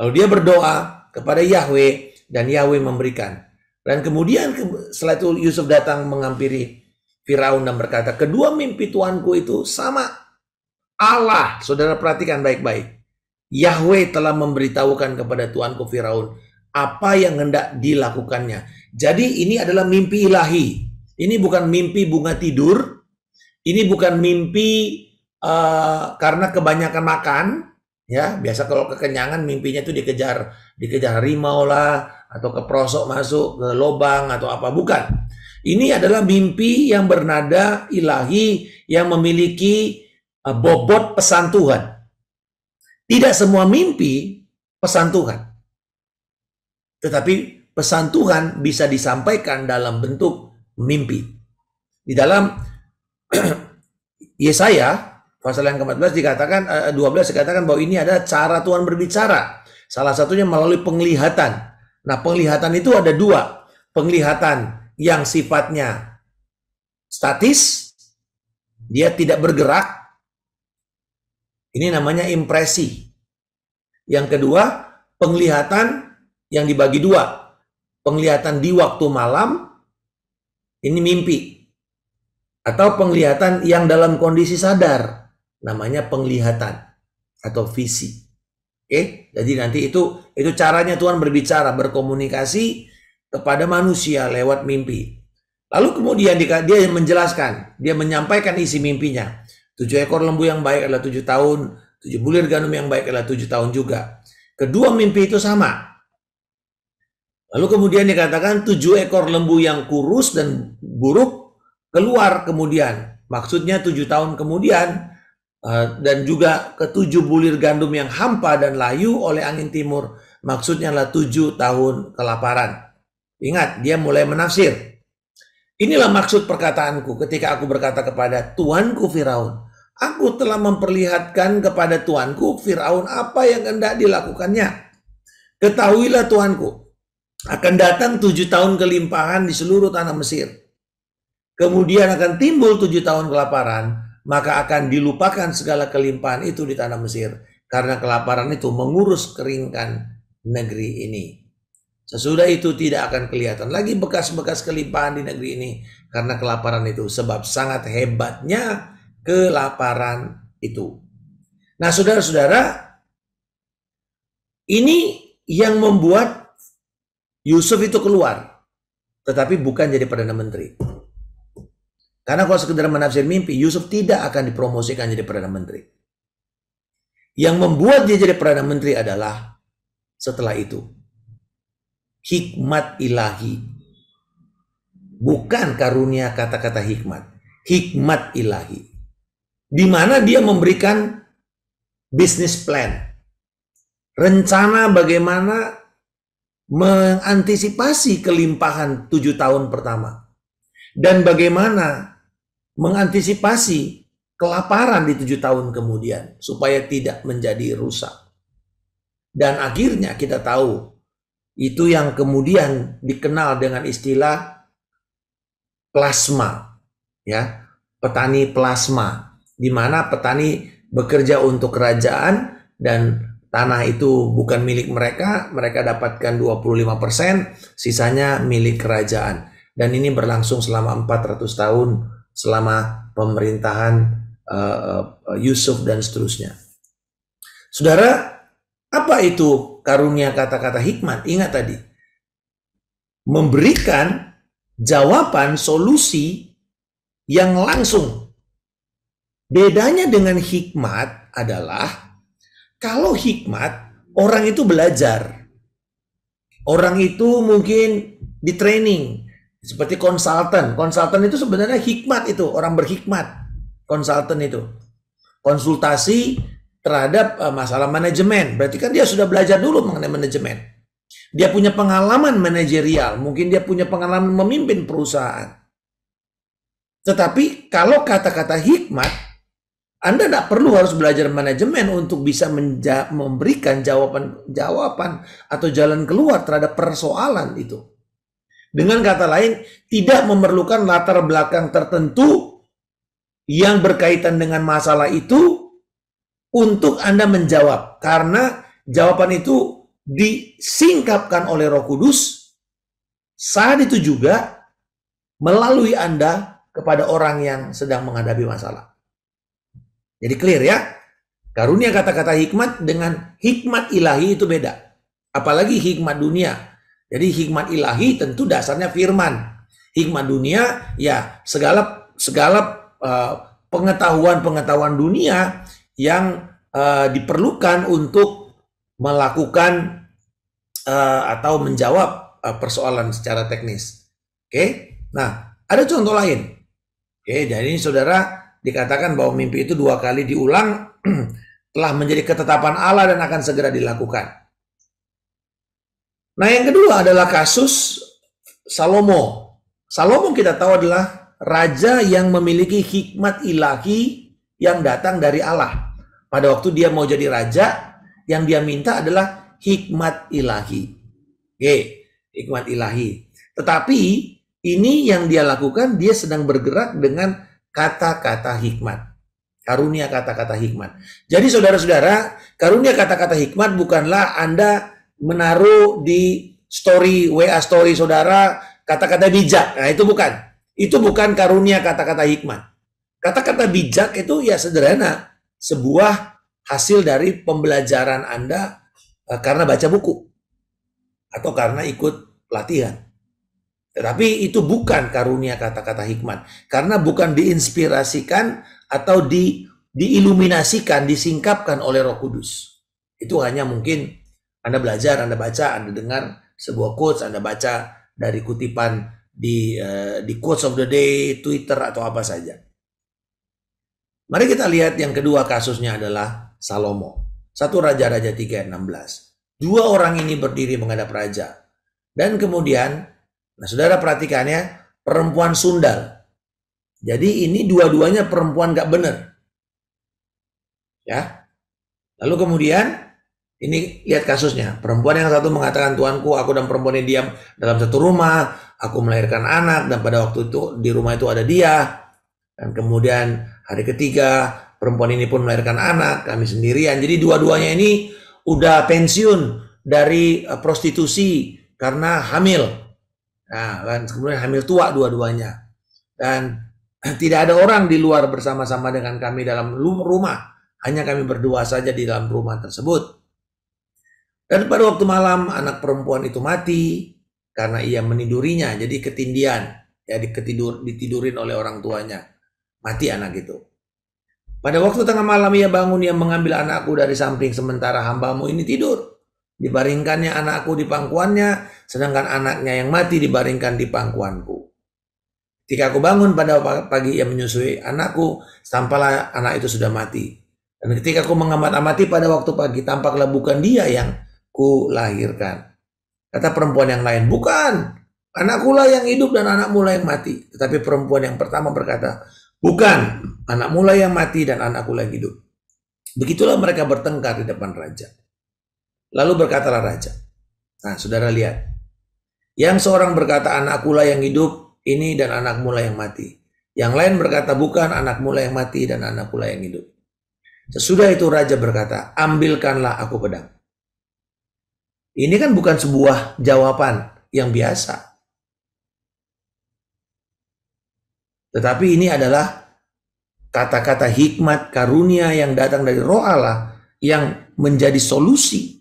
Lalu dia berdoa kepada Yahweh dan Yahweh memberikan. Dan kemudian setelah itu Yusuf datang menghampiri Firaun dan berkata, kedua mimpi Tuanku itu sama. Allah, saudara perhatikan baik-baik. Yahweh telah memberitahukan kepada Tuanku Firaun apa yang hendak dilakukannya. Jadi ini adalah mimpi ilahi. Ini bukan mimpi bunga tidur. Ini bukan mimpi karena kebanyakan makan. Ya, biasa kalau kekenyangan mimpinya itu dikejar harimau lah, atau keprosok masuk ke lubang atau apa. Bukan. Ini adalah mimpi yang bernada ilahi yang memiliki bobot pesan Tuhan. Tidak semua mimpi pesan Tuhan. Tetapi pesan Tuhan bisa disampaikan dalam bentuk mimpi. Di dalam Yesaya pasal yang ke-14 dikatakan 12 dikatakan bahwa ini adalah cara Tuhan berbicara. Salah satunya melalui penglihatan. Nah, penglihatan itu ada dua. Penglihatan yang sifatnya statis, dia tidak bergerak. Ini namanya impresi. Yang kedua, penglihatan yang dibagi dua. Penglihatan di waktu malam, ini mimpi. Atau penglihatan yang dalam kondisi sadar, namanya penglihatan atau visi. Oke, jadi nanti itu caranya Tuhan berbicara, berkomunikasi kepada manusia lewat mimpi. Lalu kemudian dia menjelaskan, dia menyampaikan isi mimpinya. 7 ekor lembu yang baik adalah 7 tahun, 7 bulir gandum yang baik adalah 7 tahun juga. Kedua mimpi itu sama. Lalu kemudian dikatakan 7 ekor lembu yang kurus dan buruk keluar kemudian. Maksudnya 7 tahun kemudian. Dan juga ke-7 bulir gandum yang hampa dan layu oleh angin timur. Maksudnya adalah 7 tahun kelaparan. Ingat, dia mulai menafsir. Inilah maksud perkataanku ketika aku berkata kepada Tuanku Firaun. Aku telah memperlihatkan kepada Tuanku Firaun apa yang hendak dilakukannya. Ketahuilah Tuanku, akan datang 7 tahun kelimpahan di seluruh tanah Mesir. Kemudian akan timbul 7 tahun kelaparan. Maka akan dilupakan segala kelimpahan itu di tanah Mesir. Karena kelaparan itu mengurus keringkan negeri ini. Sesudah itu tidak akan kelihatan lagi bekas-bekas kelimpahan di negeri ini. Karena kelaparan itu. Sebab sangat hebatnya kelaparan itu. Nah, saudara-saudara, ini yang membuat Yusuf itu keluar. Tetapi bukan jadi Perdana Menteri. Karena kalau sekedar menafsir mimpi, Yusuf tidak akan dipromosikan jadi Perdana Menteri. Yang membuat dia jadi Perdana Menteri adalah setelah itu hikmat ilahi. Bukan karunia kata-kata hikmat. Hikmat ilahi. Di mana dia memberikan business plan. Rencana bagaimana mengantisipasi kelimpahan 7 tahun pertama. Dan bagaimana mengantisipasi kelaparan di 7 tahun kemudian supaya tidak menjadi rusak. Dan akhirnya kita tahu itu yang kemudian dikenal dengan istilah plasma, ya, petani plasma, di mana petani bekerja untuk kerajaan dan tanah itu bukan milik mereka, mereka dapatkan 25%, sisanya milik kerajaan. Dan ini berlangsung selama 400 tahun selama pemerintahan Yusuf dan seterusnya. Saudara, apa itu karunia kata-kata hikmat? Ingat tadi, memberikan jawaban solusi yang langsung. Bedanya dengan hikmat adalah kalau hikmat orang itu belajar. Orang itu mungkin di training. Seperti konsultan. Konsultan itu sebenarnya hikmat itu. Orang berhikmat. Konsultan itu. Konsultasi terhadap masalah manajemen. Berarti kan dia sudah belajar dulu mengenai manajemen. Dia punya pengalaman manajerial. Mungkin dia punya pengalaman memimpin perusahaan. Tetapi kalau kata-kata hikmat, Anda tidak perlu harus belajar manajemen untuk bisa memberikan jawaban atau jalan keluar terhadap persoalan itu. Dengan kata lain, tidak memerlukan latar belakang tertentu yang berkaitan dengan masalah itu untuk Anda menjawab. Karena jawaban itu disingkapkan oleh Roh Kudus saat itu juga melalui Anda kepada orang yang sedang menghadapi masalah. Jadi clear ya? Karunia kata-kata hikmat dengan hikmat ilahi itu beda. Apalagi hikmat dunia. Jadi hikmat ilahi tentu dasarnya firman. Hikmat dunia ya segala pengetahuan dunia yang diperlukan untuk melakukan atau menjawab persoalan secara teknis. Oke, nah ada contoh lain. Oke, jadi ini saudara dikatakan bahwa mimpi itu 2 kali diulang telah menjadi ketetapan Allah dan akan segera dilakukan. Nah yang kedua adalah kasus Salomo. Salomo kita tahu adalah raja yang memiliki hikmat ilahi yang datang dari Allah. Pada waktu dia mau jadi raja, yang dia minta adalah hikmat ilahi. Oke, hikmat ilahi. Tetapi ini yang dia lakukan, dia sedang bergerak dengan kata-kata hikmat. Karunia kata-kata hikmat. Jadi saudara-saudara, karunia kata-kata hikmat bukanlah Anda menaruh di story, WA story saudara, kata-kata bijak. Nah itu bukan. Itu bukan karunia kata-kata hikmat. Kata-kata bijak itu ya sederhana. Sebuah hasil dari pembelajaran Anda karena baca buku. Atau karena ikut pelatihan. Tetapi itu bukan karunia kata-kata hikmat. Karena bukan diinspirasikan atau diiluminasikan, disingkapkan oleh Roh Kudus. Itu hanya mungkin Anda belajar, Anda baca, Anda dengar sebuah quotes, Anda baca dari kutipan di quotes of the day, Twitter atau apa saja. Mari kita lihat yang kedua kasusnya adalah Salomo. 1 Raja-Raja 3:16. 2 orang ini berdiri menghadap raja. Dan kemudian, nah saudara perhatikan ya, perempuan sundal. Jadi ini dua-duanya perempuan gak benar. Ya. Lalu kemudian, ini lihat kasusnya. Perempuan yang satu mengatakan, Tuanku, aku dan perempuan ini diam dalam satu rumah. Aku melahirkan anak dan pada waktu itu di rumah itu ada dia. Dan kemudian hari ketiga perempuan ini pun melahirkan anak. Kami sendirian. Jadi dua-duanya ini udah pensiun dari prostitusi karena hamil. Nah, dan kemudian hamil tua dua-duanya. Dan tidak ada orang di luar bersama-sama dengan kami dalam rumah. Hanya kami berdua saja di dalam rumah tersebut. Dan pada waktu malam anak perempuan itu mati karena ia menidurinya, jadi ketindian, ya ditidurin oleh orang tuanya. Mati anak itu. Pada waktu tengah malam ia bangun, ia mengambil anakku dari samping sementara hambamu ini tidur. Dibaringkannya anakku di pangkuannya, sedangkan anaknya yang mati dibaringkan di pangkuanku. Ketika aku bangun pada pagi ia menyusui anakku, tampaklah anak itu sudah mati. Dan ketika aku mengamati pada waktu pagi, tampaklah bukan dia yang ku lahirkan. Kata perempuan yang lain, bukan, anakku lah yang hidup dan anakmu lah yang mati. Tetapi perempuan yang pertama berkata, bukan, anakmu lah yang mati dan anakku lah yang hidup. Begitulah mereka bertengkar di depan raja. Lalu berkatalah raja. Nah, saudara lihat. Yang seorang berkata, anakku lah yang hidup ini dan anakmu lah yang mati. Yang lain berkata, bukan, anakmu lah yang mati dan anakku lah yang hidup. Sesudah itu raja berkata, ambilkanlah aku pedang. Ini kan bukan sebuah jawaban yang biasa. Tetapi ini adalah kata-kata hikmat karunia yang datang dari Roh Allah yang menjadi solusi.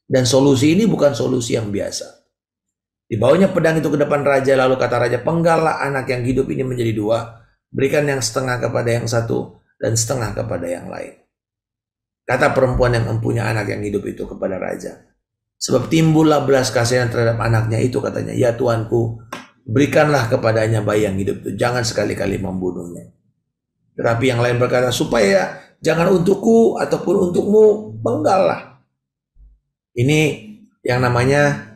Dan solusi ini bukan solusi yang biasa. Dibawanya pedang itu ke depan raja, lalu kata raja, penggallah anak yang hidup ini menjadi 2. Berikan yang setengah kepada yang satu dan setengah kepada yang lain. Kata perempuan yang mempunyai anak yang hidup itu kepada raja. Sebab timbullah belas kasihan terhadap anaknya itu, katanya, ya Tuanku, berikanlah kepadanya bayi yang hidup itu, jangan sekali-kali membunuhnya. Tetapi yang lain berkata, supaya jangan untukku ataupun untukmu, penggallah. Ini yang namanya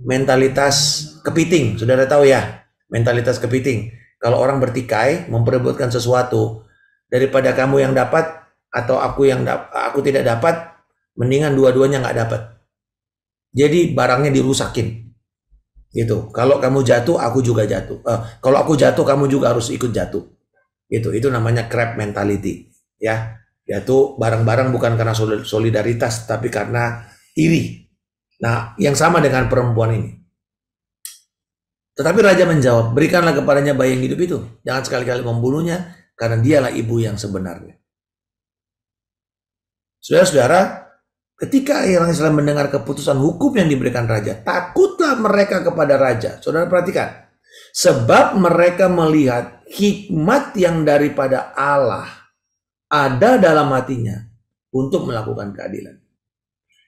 mentalitas kepiting, saudara tahu ya, mentalitas kepiting. Kalau orang bertikai, memperebutkan sesuatu, daripada kamu yang dapat atau aku tidak dapat, mendingan dua-duanya nggak dapat. Jadi barangnya dirusakin, gitu. Kalau kamu jatuh, aku juga jatuh. Kalau aku jatuh, kamu juga harus ikut jatuh. Itu namanya crab mentality, ya. Yaitu bareng-bareng bukan karena solidaritas, tapi karena iri. Nah, yang sama dengan perempuan ini. Tetapi raja menjawab, berikanlah kepadanya bayi yang hidup itu. Jangan sekali-kali membunuhnya, karena dialah ibu yang sebenarnya. Saudara-saudara, ketika orang Israel mendengar keputusan hukum yang diberikan raja, takutlah mereka kepada raja. Saudara perhatikan. Sebab mereka melihat hikmat yang daripada Allah ada dalam hatinya untuk melakukan keadilan.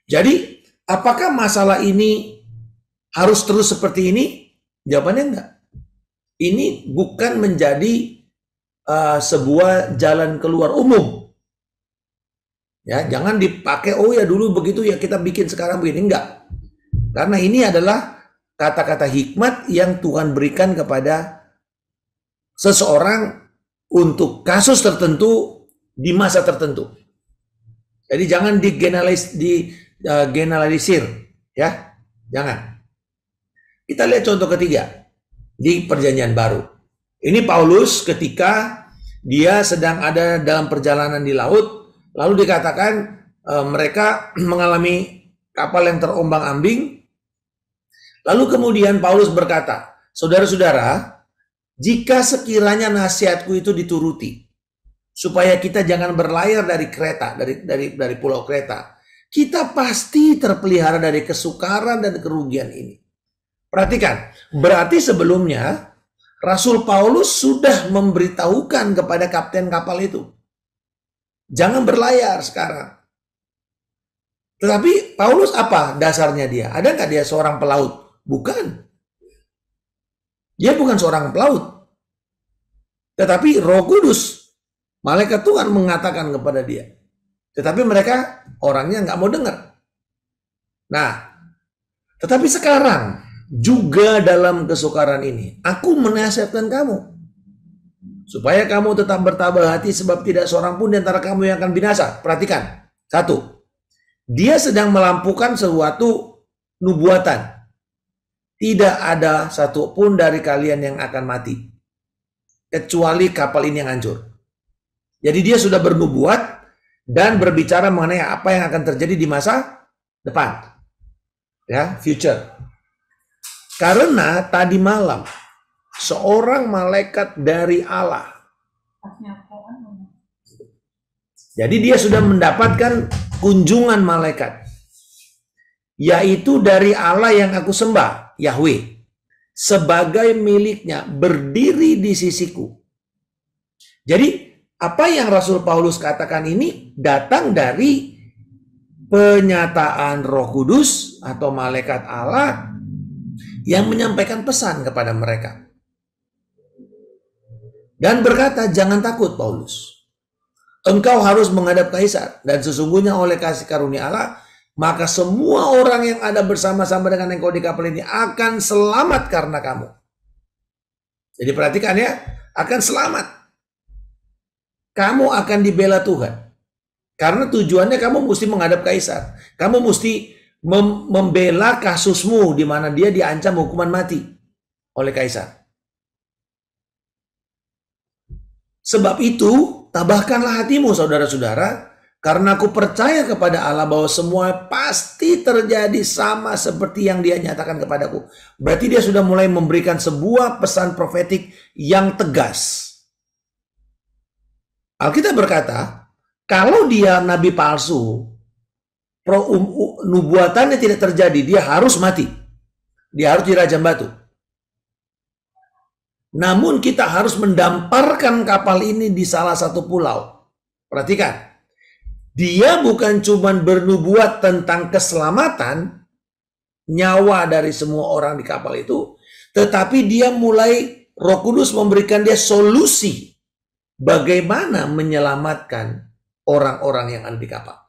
Jadi, apakah masalah ini harus terus seperti ini? Jawabannya enggak. Ini bukan menjadi sebuah jalan keluar umum. Ya, jangan dipakai, oh ya dulu begitu ya kita bikin sekarang begini. Enggak. Karena ini adalah kata-kata hikmat yang Tuhan berikan kepada seseorang untuk kasus tertentu di masa tertentu. Jadi jangan digeneralisir, ya. Jangan. Kita lihat contoh ketiga di Perjanjian Baru. Ini Paulus ketika dia sedang ada dalam perjalanan di laut, lalu dikatakan mereka mengalami kapal yang terombang-ambing. Lalu kemudian Paulus berkata, saudara-saudara, jika sekiranya nasihatku itu dituruti, supaya kita jangan berlayar dari Kreta, dari pulau Kreta, kita pasti terpelihara dari kesukaran dan kerugian ini. Perhatikan, berarti sebelumnya Rasul Paulus sudah memberitahukan kepada kapten kapal itu, jangan berlayar sekarang. Tetapi Paulus apa dasarnya dia? Ada nggak dia seorang pelaut? Bukan. Dia bukan seorang pelaut. Tetapi Roh Kudus, malaikat Tuhan mengatakan kepada dia. Tetapi mereka orangnya nggak mau dengar. Nah, tetapi sekarang juga dalam kesukaran ini, aku menasihatkan kamu supaya kamu tetap bertabah hati, sebab tidak seorang pun di antara kamu yang akan binasa. Perhatikan. Satu, dia sedang melampukan suatu nubuatan. Tidak ada satupun dari kalian yang akan mati, kecuali kapal ini yang hancur. Jadi dia sudah bernubuat dan berbicara mengenai apa yang akan terjadi di masa depan. Ya, future. Karena tadi malam seorang malaikat dari Allah. Jadi dia sudah mendapatkan kunjungan malaikat, yaitu dari Allah yang aku sembah, Yahweh, sebagai miliknya, berdiri di sisiku. Jadi apa yang Rasul Paulus katakan ini datang dari penyataan Roh Kudus atau malaikat Allah yang menyampaikan pesan kepada mereka. Dan berkata, jangan takut Paulus. Engkau harus menghadap Kaisar, dan sesungguhnya oleh kasih karunia Allah, maka semua orang yang ada bersama-sama dengan engkau di kapal ini akan selamat karena kamu. Jadi perhatikan ya, akan selamat. Kamu akan dibela Tuhan. Karena tujuannya kamu mesti menghadap Kaisar. Kamu mesti membela kasusmu di mana dia diancam hukuman mati oleh Kaisar. Sebab itu, tabahkanlah hatimu saudara-saudara, karena aku percaya kepada Allah bahwa semua pasti terjadi sama seperti yang dia nyatakan kepadaku. Berarti dia sudah mulai memberikan sebuah pesan profetik yang tegas. Alkitab berkata, kalau dia nabi palsu, nubuatannya tidak terjadi, dia harus mati. Dia harus dirajam batu. Namun kita harus mendamparkan kapal ini di salah satu pulau. Perhatikan. Dia bukan cuma bernubuat tentang keselamatan nyawa dari semua orang di kapal itu, tetapi dia mulai, Roh Kudus memberikan dia solusi bagaimana menyelamatkan orang-orang yang ada di kapal.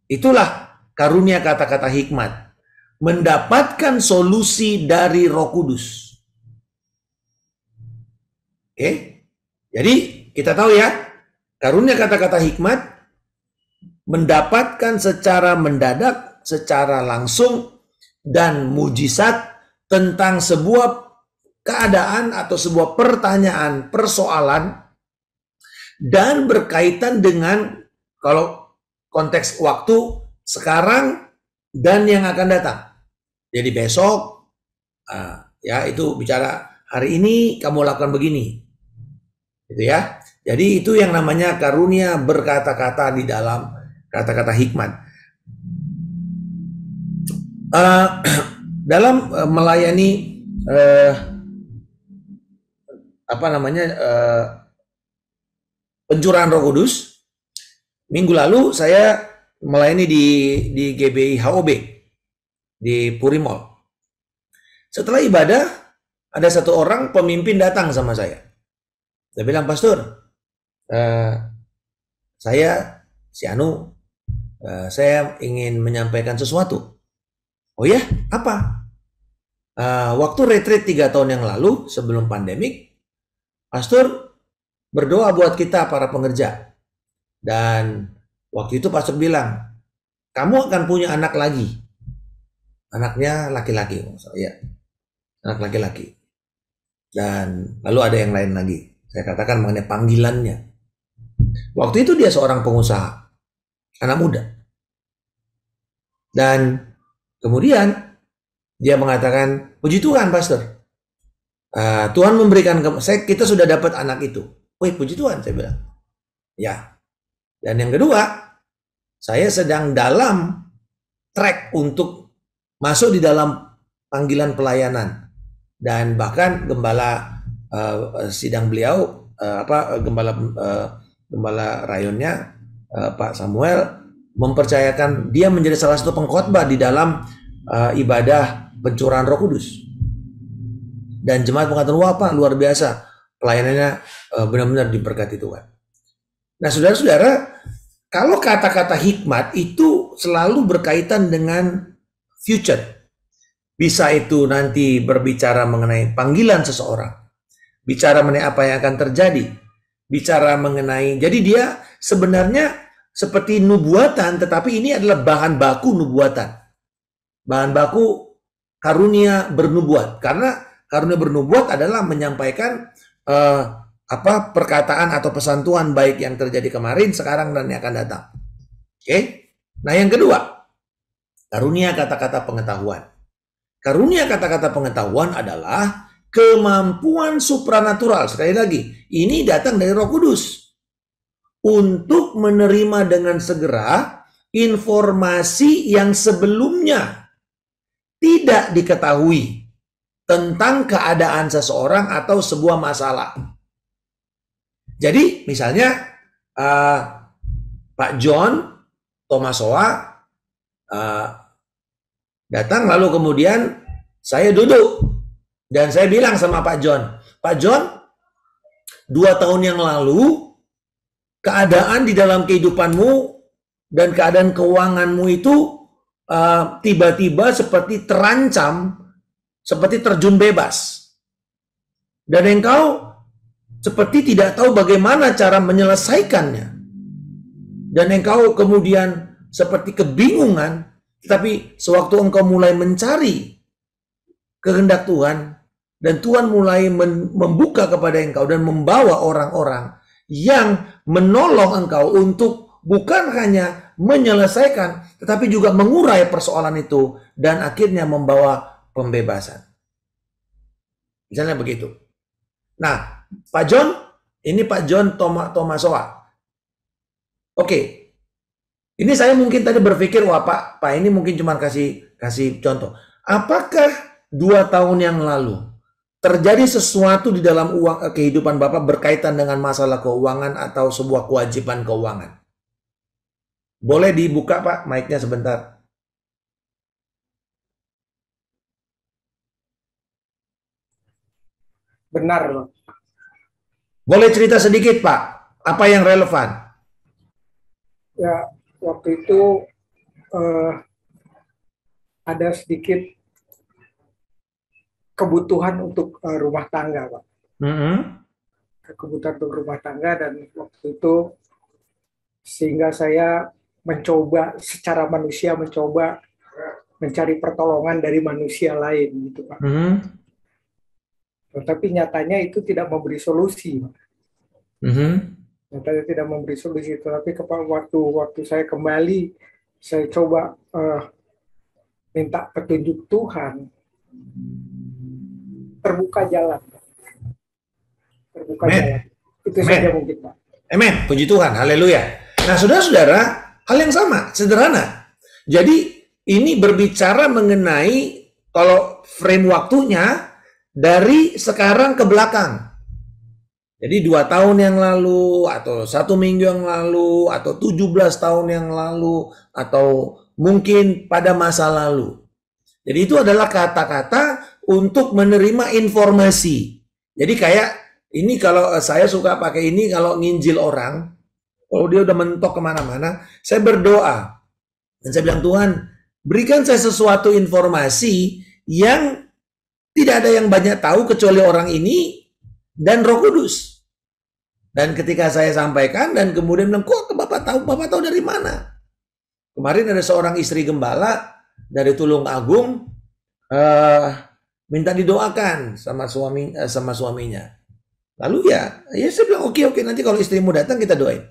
Itulah karunia kata-kata hikmat, mendapatkan solusi dari Roh Kudus. Oke? Jadi kita tahu ya, karunia kata-kata hikmat mendapatkan secara mendadak, secara langsung, dan mujizat tentang sebuah keadaan atau sebuah pertanyaan, persoalan, dan berkaitan dengan kalau konteks waktu sekarang dan yang akan datang. Jadi besok, ya itu bicara hari ini kamu lakukan begini, gitu ya. Jadi itu yang namanya karunia berkata-kata di dalam kata-kata hikmat. Dalam melayani pencurahan Roh Kudus, minggu lalu saya melayani di GBI HOB di Purimol. Setelah ibadah, ada satu orang pemimpin datang sama saya. Dia bilang, "Pastor, saya si Anu, saya ingin menyampaikan sesuatu." "Oh ya, apa?" Waktu retreat 3 tahun yang lalu sebelum pandemik, Pastor berdoa buat kita para pengerja. Dan waktu itu Pastor bilang, "Kamu akan punya anak lagi." Anaknya laki-laki. Ya, anak laki-laki. Dan lalu ada yang lain lagi. Saya katakan mengenai panggilannya. Waktu itu dia seorang pengusaha, anak muda. Dan kemudian dia mengatakan, "Puji Tuhan, Pastor. Tuhan memberikan kita sudah dapat anak itu." "Wih, puji Tuhan," saya bilang. Ya. Dan yang kedua, saya sedang dalam track untuk masuk di dalam panggilan pelayanan. Dan bahkan gembala sidang beliau, gembala rayonnya, Pak Samuel, mempercayakan dia menjadi salah satu pengkhotbah di dalam ibadah pencurahan Roh Kudus. Dan jemaat mengatakan, "Wah Pak, luar biasa. Pelayanannya benar-benar diberkati Tuhan." Nah saudara-saudara, kalau kata-kata hikmat itu selalu berkaitan dengan future. Bisa itu nanti berbicara mengenai panggilan seseorang. Bicara mengenai apa yang akan terjadi. Bicara mengenai, jadi dia sebenarnya seperti nubuatan, tetapi ini adalah bahan baku nubuatan. Bahan baku karunia bernubuat. Karena karunia bernubuat adalah menyampaikan perkataan atau pesan Tuhan baik yang terjadi kemarin, sekarang, dan yang akan datang. Oke? Nah yang kedua, karunia kata-kata pengetahuan. Karunia kata-kata pengetahuan adalah kemampuan supranatural. Sekali lagi, ini datang dari Roh Kudus. Untuk menerima dengan segera informasi yang sebelumnya tidak diketahui tentang keadaan seseorang atau sebuah masalah. Jadi misalnya Pak John Tomasoa datang, lalu kemudian saya duduk dan saya bilang sama Pak John, "Pak John, 2 tahun yang lalu keadaan di dalam kehidupanmu dan keadaan keuanganmu itu tiba-tiba seperti terancam, seperti terjun bebas. Dan engkau seperti tidak tahu bagaimana cara menyelesaikannya. Dan engkau kemudian seperti kebingungan, tetapi sewaktu engkau mulai mencari kehendak Tuhan, dan Tuhan mulai membuka kepada engkau dan membawa orang-orang yang menolong engkau untuk bukan hanya menyelesaikan, tetapi juga mengurai persoalan itu, dan akhirnya membawa pembebasan." Misalnya begitu. Nah, Pak John, ini Pak John Tomasoa. Oke. Ini saya mungkin tadi berpikir, wah Pak ini mungkin cuma kasih contoh. Apakah 2 tahun yang lalu terjadi sesuatu di dalam kehidupan Bapak berkaitan dengan masalah keuangan atau sebuah kewajiban keuangan? Boleh dibuka Pak mic-nya sebentar. Benar. Boleh cerita sedikit Pak, apa yang relevan? Ya, waktu itu ada sedikit kebutuhan untuk rumah tangga, Pak. Kebutuhan untuk rumah tangga, dan waktu itu sehingga saya mencoba secara manusia mencari pertolongan dari manusia lain, gitu Pak. Tetapi nyatanya itu tidak memberi solusi. Nyatanya tidak memberi solusi. Tetapi waktu saya kembali, saya coba minta petunjuk Tuhan, terbuka jalan. Terbuka jalan. Itu saja mungkin, Pak. Amin. Puji Tuhan. Haleluya. Nah, saudara-saudara, hal yang sama, sederhana. Jadi, ini berbicara mengenai kalau frame waktunya dari sekarang ke belakang. Jadi 2 tahun yang lalu, atau 1 minggu yang lalu, atau 17 tahun yang lalu, atau mungkin pada masa lalu. Jadi itu adalah kata-kata untuk menerima informasi. Jadi kayak ini kalau saya suka pakai ini kalau nginjil orang, kalau dia udah mentok kemana-mana, saya berdoa. Dan saya bilang, Tuhan, berikan saya sesuatu informasi yang tidak ada yang banyak tahu kecuali orang ini dan Roh Kudus. Dan ketika saya sampaikan dan kemudian bilang, kok Bapak tahu dari mana? Kemarin ada seorang istri gembala dari Tulung Agung minta didoakan sama suaminya. Lalu ya saya bilang oke nanti kalau istrimu datang kita doain.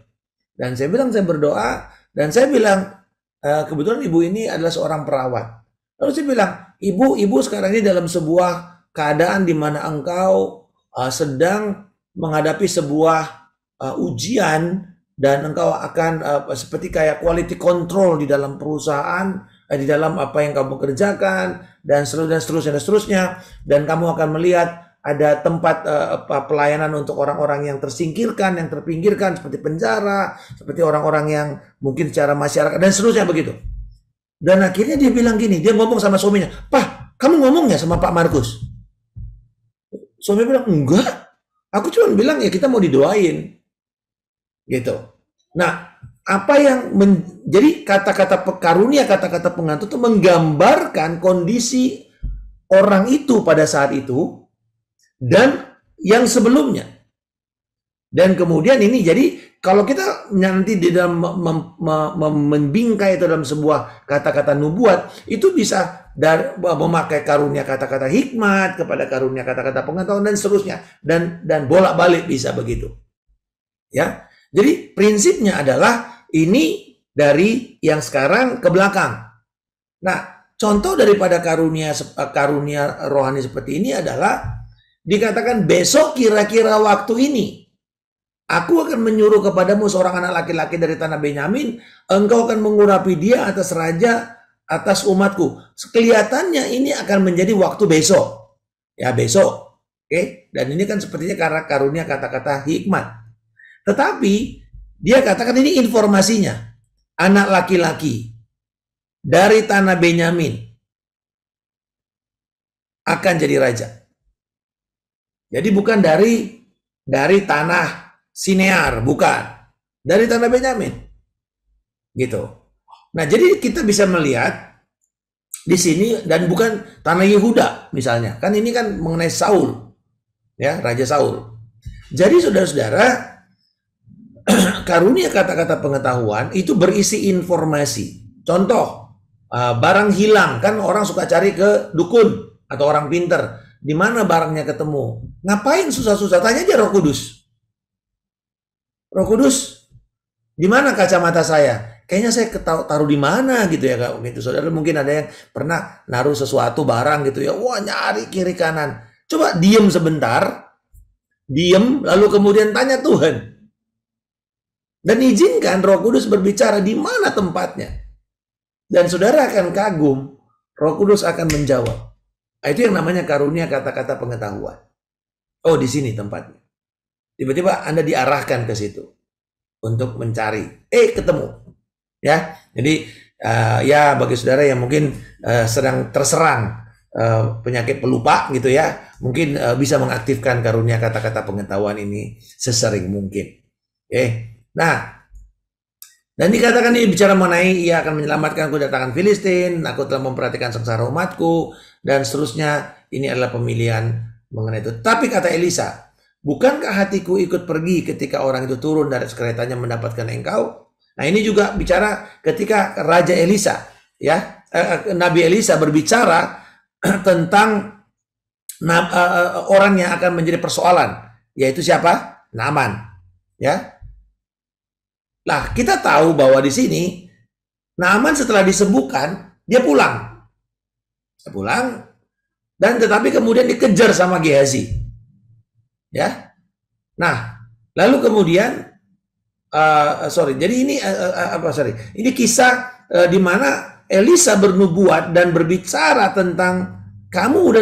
Dan saya bilang saya berdoa dan saya bilang kebetulan ibu ini adalah seorang perawat. Lalu saya bilang, ibu sekarang ini dalam sebuah keadaan di mana engkau sedang menghadapi sebuah ujian dan engkau akan seperti kayak quality control di dalam perusahaan, di dalam apa yang kamu kerjakan dan seterusnya dan kamu akan melihat ada tempat pelayanan untuk orang-orang yang tersingkirkan, yang terpinggirkan seperti penjara, seperti orang-orang yang mungkin secara masyarakat dan seterusnya begitu. Dan akhirnya dia bilang gini, dia ngomong sama suaminya, "Pak, kamu ngomong ya sama Pak Markus?" Suami bilang, "Enggak, aku cuma bilang ya kita mau didoain." Gitu. Nah, apa yang jadi kata-kata karunia, kata-kata penganut itu menggambarkan kondisi orang itu pada saat itu dan yang sebelumnya. Dan kemudian ini jadi kalau kita nanti di dalam membingkai itu dalam sebuah kata-kata nubuat, itu bisa memakai karunia kata-kata hikmat kepada karunia kata-kata pengetahuan dan seterusnya dan bolak-balik bisa begitu. Ya. Jadi prinsipnya adalah ini dari yang sekarang ke belakang. Nah, contoh daripada karunia rohani seperti ini adalah dikatakan besok kira-kira waktu ini aku akan menyuruh kepadamu seorang anak laki-laki dari tanah Benyamin, engkau akan mengurapi dia atas raja atas umatku. Kelihatannya ini akan menjadi waktu besok. Ya, besok. Oke, dan ini kan sepertinya karena karunia kata-kata hikmat. Tetapi dia katakan ini informasinya. Anak laki-laki dari tanah Benyamin akan jadi raja. Jadi bukan dari tanah Sinear, bukan. Dari tanah Benyamin. Gitu. Nah, jadi kita bisa melihat di sini dan bukan tanah Yehuda misalnya. Kan ini kan mengenai Saul. Ya, Raja Saul. Jadi saudara-saudara, karunia kata-kata pengetahuan itu berisi informasi. Contoh, barang hilang, kan orang suka cari ke dukun atau orang pinter. Di mana barangnya ketemu? Ngapain susah-susah? Tanya aja Roh Kudus. Roh Kudus, di mana kacamata saya? Kayaknya saya taruh di mana gitu ya Kak. Gitu. Saudara mungkin ada yang pernah naruh sesuatu barang gitu ya. Wah, nyari kiri kanan. Coba diem sebentar. Diem lalu kemudian tanya Tuhan. Dan izinkan Roh Kudus berbicara di mana tempatnya. Dan saudara akan kagum, Roh Kudus akan menjawab. Itu yang namanya karunia kata-kata pengetahuan. Oh, di sini tempatnya. Tiba-tiba Anda diarahkan ke situ untuk mencari. Ketemu. Ya. Jadi ya bagi saudara yang mungkin sedang terserang penyakit pelupa gitu ya, mungkin bisa mengaktifkan karunia kata-kata pengetahuan ini sesering mungkin. Nah, dan dikatakan ini bicara mengenai ia akan menyelamatkan kedatangan Filistin, aku telah memperhatikan sengsara umatku, dan seterusnya. Ini adalah pemilihan mengenai itu. Tapi kata Elisa, bukankah hatiku ikut pergi ketika orang itu turun dari keretanya mendapatkan engkau? Nah, ini juga bicara ketika Raja Elisa, ya, Nabi Elisa berbicara tentang orang yang akan menjadi persoalan, yaitu siapa? Naaman. Ya. Nah, kita tahu bahwa di sini Naaman setelah disembuhkan, dia pulang. Dia pulang, dan tetapi kemudian dikejar sama Gehazi. Ya. Nah, lalu kemudian ini kisah di mana Elisa bernubuat dan berbicara tentang kamu udah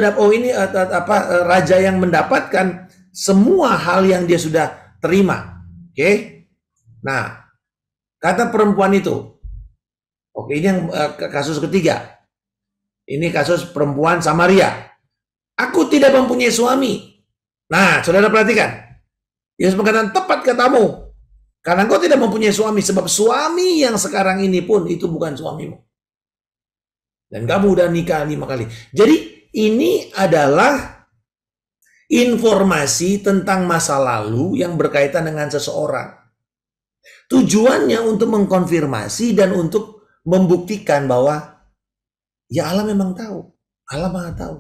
raja yang mendapatkan semua hal yang dia sudah terima. Oke. Nah, kata perempuan itu. Oke, ini yang kasus ketiga. Ini kasus perempuan Samaria. Aku tidak mempunyai suami. Nah, saudara perhatikan. Yesus mengatakan, tepat katamu. Karena engkau tidak mempunyai suami. Sebab suami yang sekarang ini pun itu bukan suamimu. Dan kamu udah nikah 5 kali. Jadi ini adalah informasi tentang masa lalu yang berkaitan dengan seseorang. Tujuannya untuk mengkonfirmasi dan untuk membuktikan bahwa ya Allah memang tahu. Allah Maha tahu.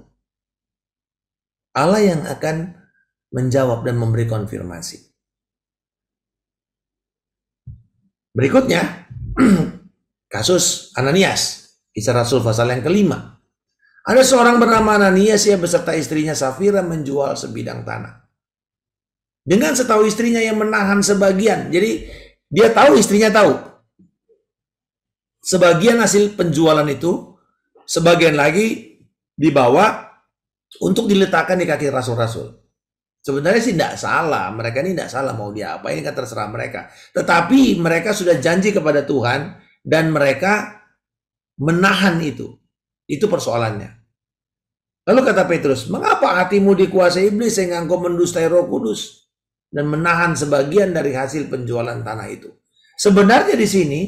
Allah yang akan menjawab dan memberi konfirmasi. Berikutnya, kasus Ananias. Kisah Rasul pasal yang kelima. Ada seorang bernama Ananias yang beserta istrinya Safira menjual sebidang tanah. Dengan setahu istrinya yang menahan sebagian. Jadi dia tahu, istrinya tahu. Sebagian hasil penjualan itu, sebagian lagi dibawa untuk diletakkan di kaki rasul-rasul. Sebenarnya sih tidak salah, mereka ini tidak salah mau dia apa, ini kan terserah mereka. Tetapi mereka sudah janji kepada Tuhan dan mereka menahan itu. Itu persoalannya. Lalu kata Petrus, mengapa hatimu dikuasai iblis sehingga engkau mendustai Roh Kudus dan menahan sebagian dari hasil penjualan tanah itu? Sebenarnya di sini,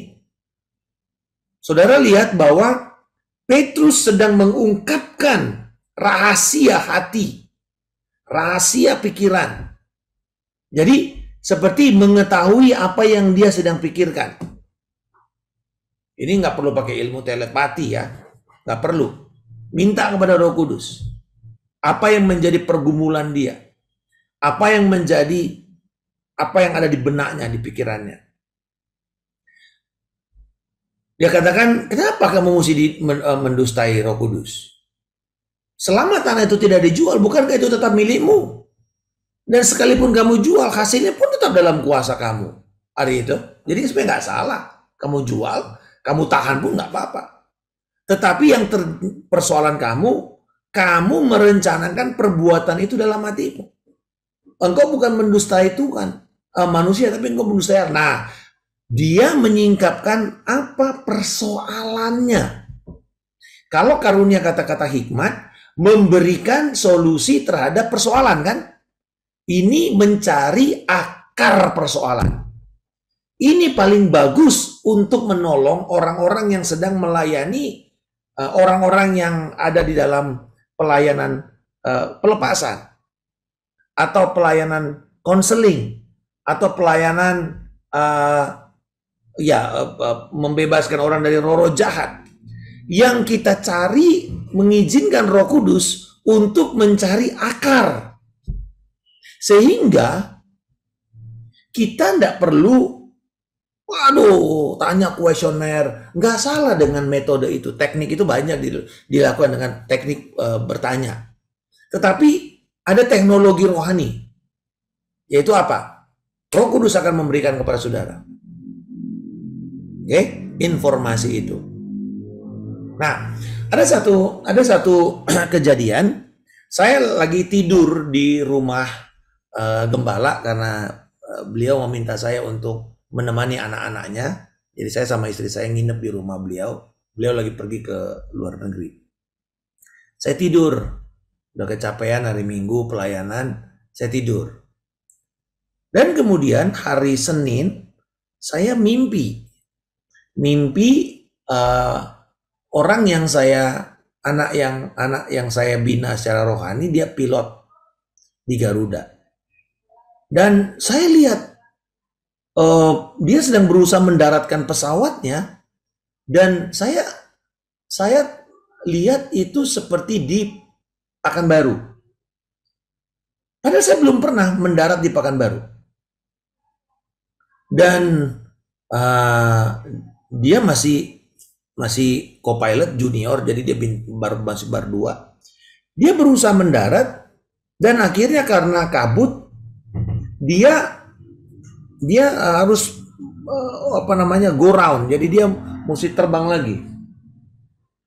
saudara lihat bahwa Petrus sedang mengungkapkan rahasia hati, rahasia pikiran. Jadi seperti mengetahui apa yang dia sedang pikirkan. Ini nggak perlu pakai ilmu telepati ya, nggak perlu. Minta kepada Roh Kudus. Apa yang menjadi pergumulan dia? Apa yang ada di benaknya, di pikirannya? Dia katakan, kenapa kamu mesti mendustai Roh Kudus? Selama tanah itu tidak dijual, bukankah itu tetap milikmu? Dan sekalipun kamu jual, hasilnya pun tetap dalam kuasa kamu. Hari itu. Jadi sebenarnya nggak salah. Kamu jual, kamu tahan pun nggak apa-apa. Tetapi yang persoalan kamu merencanakan perbuatan itu dalam hatimu. Engkau bukan mendustai Tuhan, manusia, tapi engkau mendustai Allah. Nah, dia menyingkapkan apa persoalannya. Kalau karunia kata-kata hikmat, memberikan solusi terhadap persoalan kan? Ini mencari akar persoalan. Ini paling bagus untuk menolong orang-orang yang sedang melayani, orang-orang yang ada di dalam pelayanan pelepasan, atau pelayanan konseling, atau pelayanan membebaskan orang dari roh-roh jahat. Yang kita cari mengizinkan Roh Kudus untuk mencari akar. Sehingga kita tidak perlu tanya kuesioner. Nggak salah dengan metode itu. Teknik itu banyak dilakukan dengan teknik bertanya. Tetapi ada teknologi rohani. Yaitu apa? Roh Kudus akan memberikan kepada saudara. Oke? Informasi itu. Nah, ada satu kejadian. Saya lagi tidur di rumah gembala karena beliau meminta saya untuk menemani anak-anaknya. Jadi saya sama istri saya nginep di rumah beliau. Beliau lagi pergi ke luar negeri. Saya tidur. Udah kecapean hari Minggu pelayanan. Saya tidur. Dan kemudian hari Senin saya mimpi. Orang yang anak yang saya bina secara rohani, dia pilot di Garuda. Dan saya lihat dia sedang berusaha mendaratkan pesawatnya, dan saya lihat itu seperti di Pekanbaru. Padahal saya belum pernah mendarat di Pekanbaru. Dan dia masih co-pilot junior, jadi dia masih bar 2. Dia berusaha mendarat dan akhirnya karena kabut dia harus go round. Jadi dia mesti terbang lagi.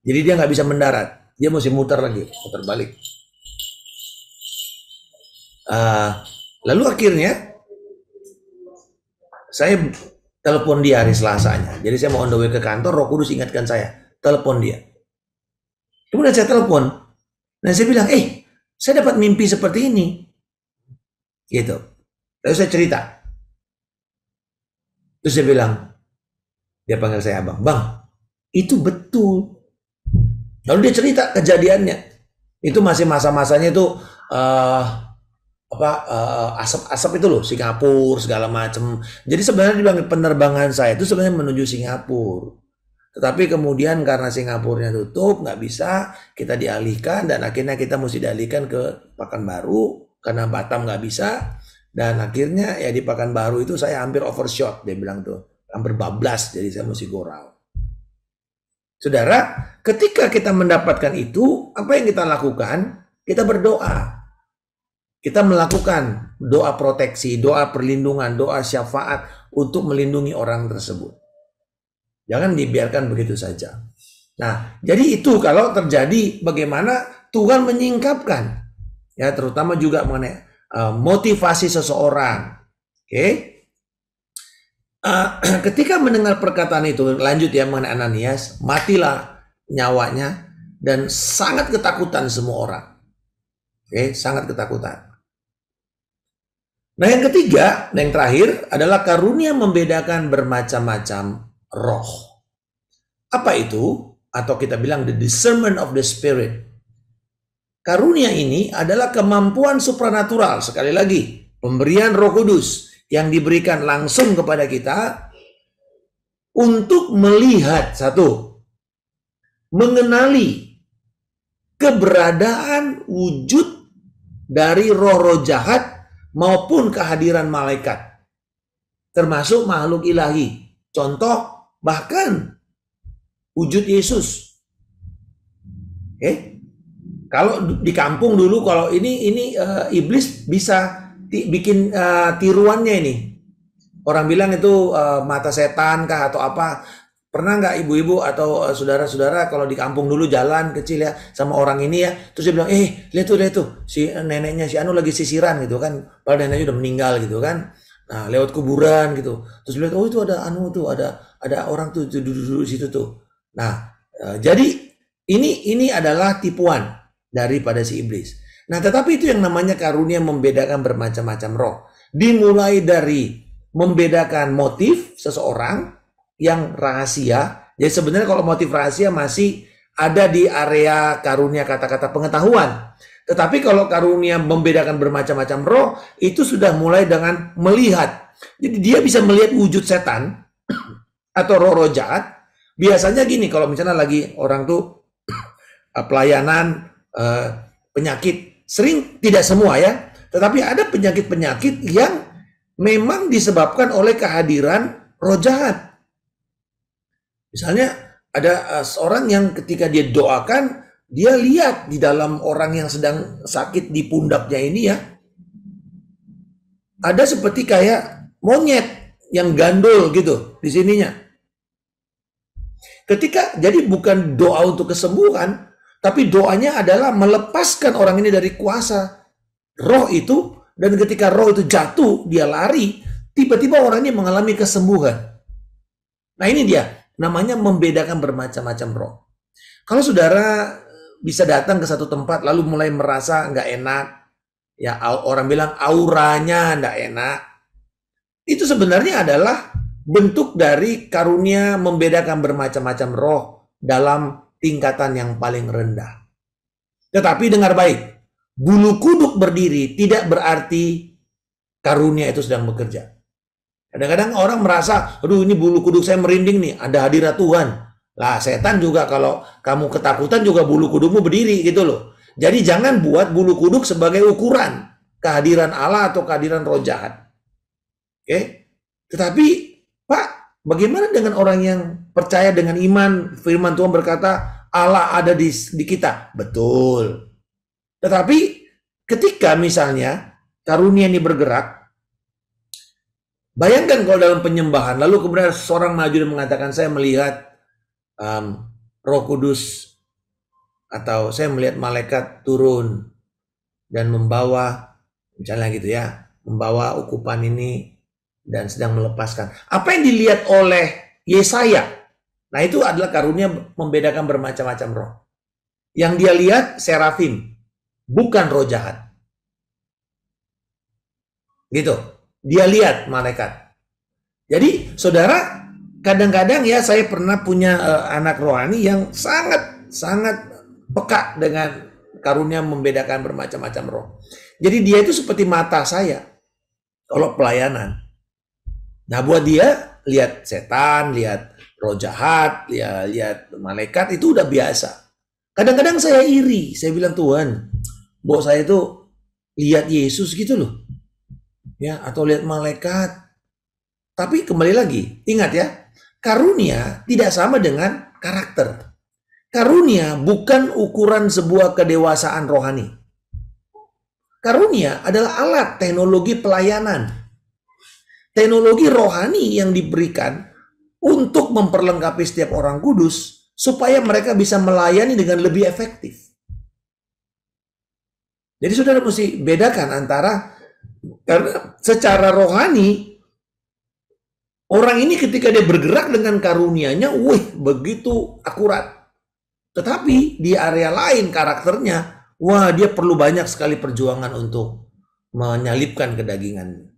Jadi dia nggak bisa mendarat. Dia mesti muter lagi, muter balik. Lalu akhirnya saya telepon dia hari Selasanya. Jadi saya mau on the way ke kantor, Roh Kudus ingatkan saya, telepon dia. Kemudian saya telepon. Nah saya bilang, saya dapat mimpi seperti ini. Gitu. Lalu saya cerita. Terus dia bilang, dia panggil saya abang. Bang, itu betul. Lalu dia cerita kejadiannya. Itu masih masa-masanya itu asap itu loh, Singapura segala macam. Jadi sebenarnya dibilang penerbangan saya itu sebenarnya menuju Singapura. Tetapi kemudian karena Singapurnya tutup, nggak bisa, kita dialihkan dan akhirnya kita mesti dialihkan ke Pekanbaru karena Batam nggak bisa. Dan akhirnya ya di Pekanbaru itu saya hampir overshot, dia bilang tuh, hampir bablas, jadi saya mesti go round. Saudara, ketika kita mendapatkan itu, apa yang kita lakukan? Kita berdoa. Kita melakukan doa proteksi, doa perlindungan, doa syafaat untuk melindungi orang tersebut. Jangan dibiarkan begitu saja. Nah, jadi itu kalau terjadi bagaimana Tuhan menyingkapkan. Ya, terutama juga mengenai motivasi seseorang. Oke. Ketika mendengar perkataan itu, lanjut ya mengenai Ananias, matilah nyawanya dan sangat ketakutan semua orang. Oke, sangat ketakutan. Nah yang ketiga, yang terakhir adalah karunia membedakan bermacam-macam roh. Apa itu? Atau kita bilang the discernment of the spirit. Karunia ini adalah kemampuan supranatural, sekali lagi, pemberian Roh Kudus yang diberikan langsung kepada kita untuk melihat, satu, mengenali keberadaan wujud dari roh-roh jahat maupun kehadiran malaikat, termasuk makhluk ilahi. Contoh, bahkan wujud Yesus. Kalau di kampung dulu, kalau ini iblis bisa bikin tiruannya ini. Orang bilang itu mata setan kah atau apa. Pernah nggak ibu-ibu atau saudara-saudara kalau di kampung dulu jalan kecil ya sama orang ini ya, terus dia bilang, lihat tuh si neneknya si Anu lagi sisiran gitu kan, padahal neneknya udah meninggal gitu kan, nah lewat kuburan gitu, terus lihat itu ada Anu tuh, ada orang tuh duduk di situ tuh. Nah jadi ini adalah tipuan daripada si iblis. Nah tetapi itu yang namanya karunia membedakan bermacam-macam roh, dimulai dari membedakan motif seseorang yang rahasia. Jadi sebenarnya kalau motif rahasia masih ada di area karunia kata-kata pengetahuan. Tetapi kalau karunia membedakan bermacam-macam roh, itu sudah mulai dengan melihat. Jadi dia bisa melihat wujud setan atau roh-roh jahat. Biasanya gini, kalau misalnya lagi orang tuh pelayanan penyakit, sering tidak semua ya, tetapi ada penyakit-penyakit yang memang disebabkan oleh kehadiran roh jahat. Misalnya ada seorang yang ketika dia doakan, dia lihat di dalam orang yang sedang sakit di pundaknya ini ya, ada seperti kayak monyet yang gandul gitu di sininya. Jadi bukan doa untuk kesembuhan, tapi doanya adalah melepaskan orang ini dari kuasa roh itu, dan ketika roh itu jatuh, dia lari, tiba-tiba orang ini mengalami kesembuhan. Nah ini dia, namanya membedakan bermacam-macam roh. Kalau saudara bisa datang ke satu tempat lalu mulai merasa nggak enak, ya orang bilang auranya nggak enak, itu sebenarnya adalah bentuk dari karunia membedakan bermacam-macam roh dalam tingkatan yang paling rendah. Tetapi dengar baik, bulu kuduk berdiri tidak berarti karunia itu sedang bekerja. Kadang-kadang orang merasa, aduh ini bulu kuduk saya merinding nih, ada hadirat Tuhan. Lah setan juga kalau kamu ketakutan juga bulu kudukmu berdiri gitu loh. Jadi jangan buat bulu kuduk sebagai ukuran. kehadiran Allah atau kehadiran roh jahat. Oke? Tetapi Pak, bagaimana dengan orang yang percaya dengan iman? Firman Tuhan berkata Allah ada di kita. Betul. Tetapi ketika misalnya karunia ini bergerak, bayangkan kalau dalam penyembahan, lalu kemudian seorang maju dan mengatakan, saya melihat Roh Kudus, atau saya melihat malaikat turun dan membawa, misalnya gitu ya, membawa ukupan ini dan sedang melepaskan. Apa yang dilihat oleh Yesaya? Nah, itu adalah karunia membedakan bermacam-macam roh. Yang dia lihat serafim, bukan roh jahat. Gitu. Dia lihat malaikat. Jadi, saudara, kadang-kadang ya saya pernah punya anak rohani yang sangat peka dengan karunia membedakan bermacam-macam roh. Jadi dia itu seperti mata saya kalau pelayanan. Nah, buat dia lihat setan, lihat roh jahat, lihat malaikat itu udah biasa. Kadang-kadang saya iri, saya bilang, Tuhan, buat saya itu lihat Yesus gitu loh. Ya, atau lihat malaikat. Tapi kembali lagi, ingat ya, karunia tidak sama dengan karakter. Karunia bukan ukuran sebuah kedewasaan rohani. Karunia adalah alat teknologi pelayanan. Teknologi rohani yang diberikan untuk memperlengkapi setiap orang kudus supaya mereka bisa melayani dengan lebih efektif. Jadi saudara mesti bedakan antara, karena secara rohani orang ini ketika dia bergerak dengan karunianya, begitu akurat. Tetapi di area lain karakternya, dia perlu banyak sekali perjuangan untuk menyalipkan kedagingannya.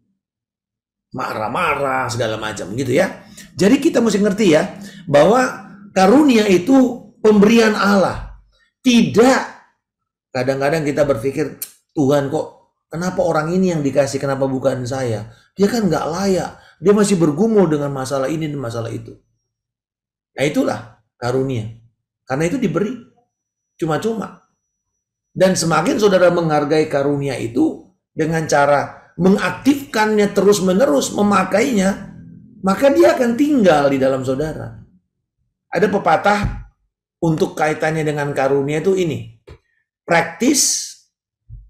Marah-marah, segala macam gitu ya. Jadi kita mesti ngerti ya, bahwa karunia itu pemberian Allah. Tidak, kadang-kadang kita berpikir, Tuhan kok, kenapa orang ini yang dikasih, kenapa bukan saya? Dia kan nggak layak. Dia masih bergumul dengan masalah ini dan masalah itu. Nah, itulah karunia. Karena itu diberi cuma-cuma. Dan semakin saudara menghargai karunia itu dengan cara mengaktifkannya terus-menerus, memakainya, maka dia akan tinggal di dalam saudara. Ada pepatah untuk kaitannya dengan karunia itu ini. Practice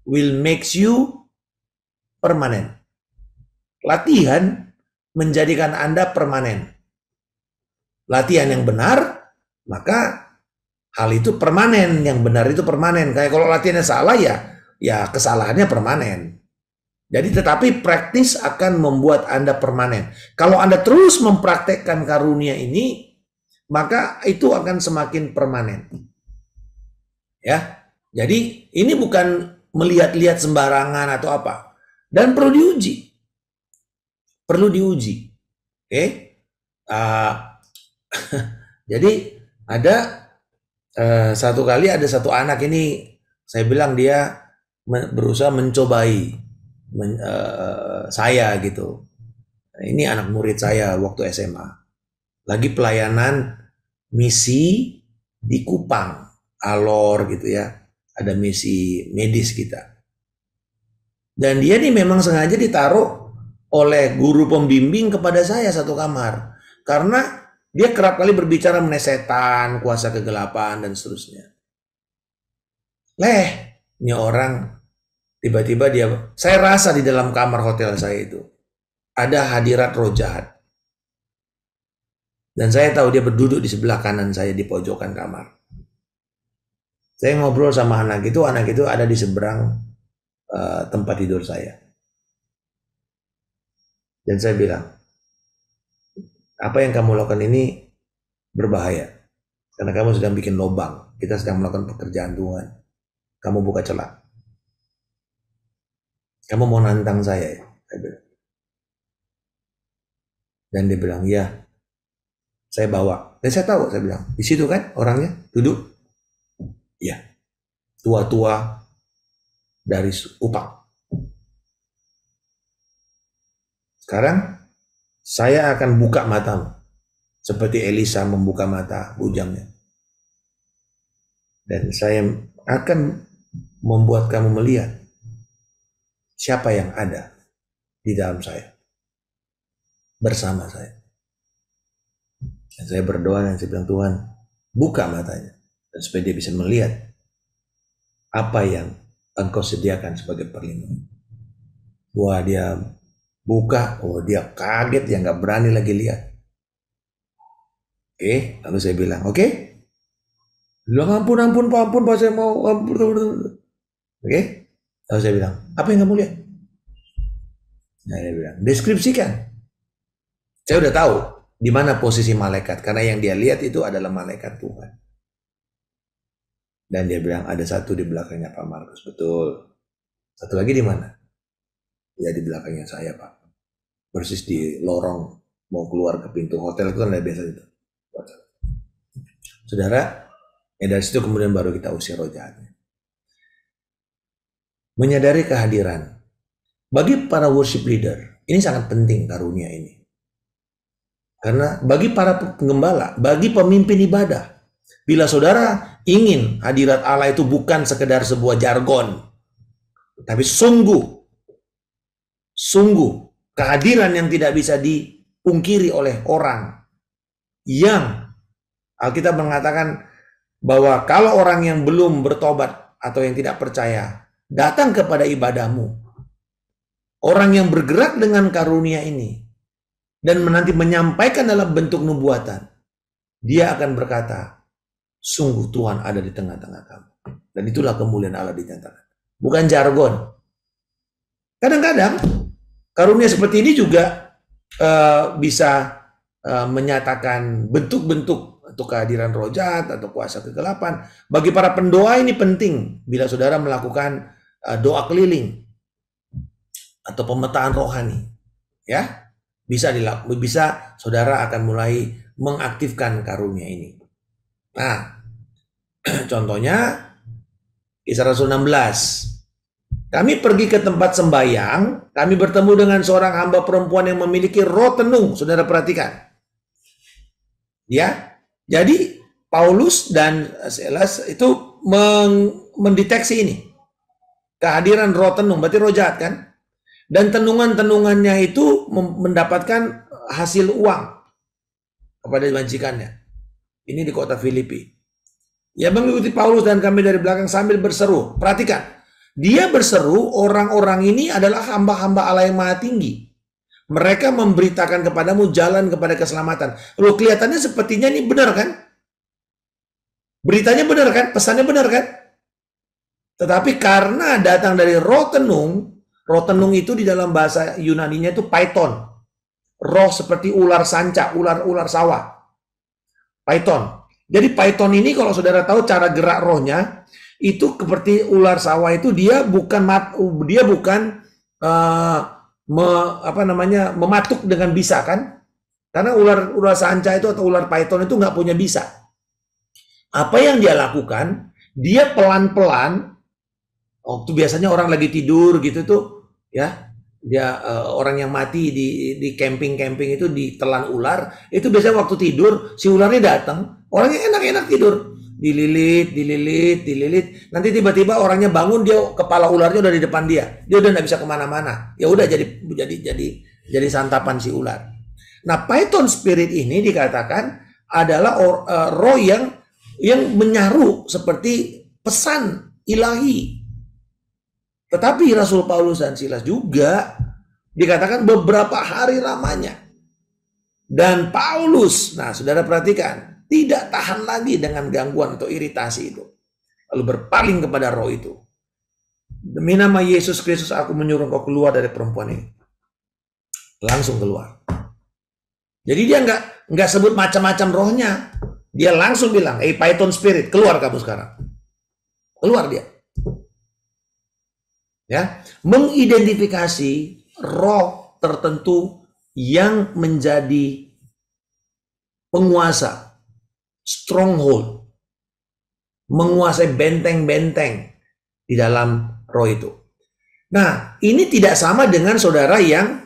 will makes you permanent. Latihan menjadikan Anda permanen. Latihan yang benar, maka hal itu permanen, yang benar itu permanen. Kayak kalau latihannya salah ya kesalahannya permanen. Jadi tetapi praktis akan membuat Anda permanen. Kalau Anda terus mempraktekkan karunia ini, maka itu akan semakin permanen. Ya. Jadi ini bukan melihat-lihat sembarangan atau apa. Dan perlu diuji. Perlu diuji. Oke? Jadi ada satu kali ada satu anak ini, saya bilang dia berusaha mencobai saya gitu. Ini anak murid saya waktu SMA. Lagi pelayanan misi di Kupang, Alor gitu ya. Ada misi medis kita. Dan dia nih memang sengaja ditaruh oleh guru pembimbing kepada saya satu kamar. Karena dia kerap kali berbicara mengenai setan, kuasa kegelapan, dan seterusnya. Ini orang tiba-tiba saya rasa di dalam kamar hotel saya itu ada hadirat roh jahat. Dan saya tahu dia berduduk di sebelah kanan saya di pojokan kamar. Saya ngobrol sama anak itu ada di seberang tempat tidur saya. Dan saya bilang, apa yang kamu lakukan ini berbahaya. Karena kamu sedang bikin lubang. Kita sedang melakukan pekerjaan Tuhan. Kamu buka celah. Kamu mau nantang saya ya? Saya bilang. Dan dia bilang, ya. Saya bawa. Dan saya tahu, saya bilang. Di situ kan orangnya duduk. Ya. Tua-tua dari Kupang. Sekarang saya akan buka matamu. Seperti Elisa membuka mata bujangnya. Dan saya akan membuat kamu melihat siapa yang ada di dalam saya, bersama saya. Dan saya berdoa dan saya bilang, Tuhan, buka matanya, dan supaya dia bisa melihat apa yang Engkau sediakan sebagai perlindungan. Wah, dia buka, dia kaget, dia nggak berani lagi lihat. Oke, lalu saya bilang, oke. Bilang, ampun Pak, saya mau, ampun. Oke, lalu saya bilang, apa yang kamu lihat? Nah, dia bilang, deskripsikan. Saya udah tahu di mana posisi malaikat, karena yang dia lihat itu adalah malaikat Tuhan. Dan dia bilang, ada satu di belakangnya Pak Markus. Betul. Satu lagi di mana? Ya, di belakangnya saya, Pak. Persis di lorong mau keluar ke pintu hotel itu kan biasa itu. Saudara, dari situ kemudian baru kita usir roh jahatnya. Menyadari kehadiran. Bagi para worship leader, ini sangat penting karunia ini. Karena bagi para penggembala, bagi pemimpin ibadah, bila saudara ingin hadirat Allah itu bukan sekedar sebuah jargon, tapi sungguh kehadiran yang tidak bisa dipungkiri oleh orang, yang Alkitab mengatakan bahwa kalau orang yang belum bertobat atau yang tidak percaya datang kepada ibadahmu, orang yang bergerak dengan karunia ini dan nanti menyampaikan dalam bentuk nubuatan, dia akan berkata, sungguh Tuhan ada di tengah-tengah kamu. Dan itulah kemuliaan Allah dinyatakan. Bukan jargon. Kadang-kadang karunia seperti ini juga bisa menyatakan bentuk-bentuk untuk kehadiran roh jahat atau kuasa kegelapan. Bagi para pendoa ini penting bila saudara melakukan doa keliling atau pemetaan rohani. Ya, bisa saudara akan mulai mengaktifkan karunia ini. Nah, contohnya Kisah Rasul 16. Kami pergi ke tempat sembahyang, kami bertemu dengan seorang hamba perempuan yang memiliki roh tenung. Saudara perhatikan. Ya. Jadi Paulus dan Silas itu mendeteksi ini. Kehadiran roh tenung, berarti roh jahat kan? Dan tenungan-tenungannya itu mendapatkan hasil uang kepada majikannya. Ini di kota Filipi. Ya, mengikuti Paulus dan kami dari belakang sambil berseru. Perhatikan, dia berseru, orang-orang ini adalah hamba-hamba Allah yang maha tinggi. Mereka memberitakan kepadamu jalan kepada keselamatan. Loh, kelihatannya sepertinya ini benar kan? Beritanya benar kan? Pesannya benar kan? Tetapi karena datang dari roh tenung itu di dalam bahasa Yunaninya itu python. Roh seperti ular sanca, ular sawah. Python. Jadi python ini kalau saudara tahu cara gerak rohnya itu seperti ular sawah itu dia bukan mematuk dengan bisa kan? Karena ular sanca itu atau ular python itu nggak punya bisa. Apa yang dia lakukan? Dia pelan-pelan. Waktu biasanya orang lagi tidur gitu tuh, ya, dia orang yang mati di camping itu ditelan ular, itu biasanya waktu tidur si ularnya datang, orangnya enak-enak tidur, dililit, nanti tiba-tiba orangnya bangun, dia kepala ularnya udah di depan dia udah nggak bisa kemana-mana, ya udah jadi santapan si ular. Nah, python spirit ini dikatakan adalah roh yang menyaru seperti pesan ilahi. Tetapi Rasul Paulus dan Silas juga dikatakan beberapa hari lamanya. Dan Paulus, nah saudara perhatikan, tidak tahan lagi dengan gangguan atau iritasi itu. Lalu berpaling kepada roh itu. Demi nama Yesus Kristus aku menyuruh kau keluar dari perempuan ini. Langsung keluar. Jadi dia nggak sebut macam-macam rohnya. Dia langsung bilang, python spirit, keluar kamu sekarang. Keluar dia. Ya, mengidentifikasi roh tertentu yang menjadi penguasa, stronghold, menguasai benteng-benteng di dalam roh itu. Nah, ini tidak sama dengan saudara yang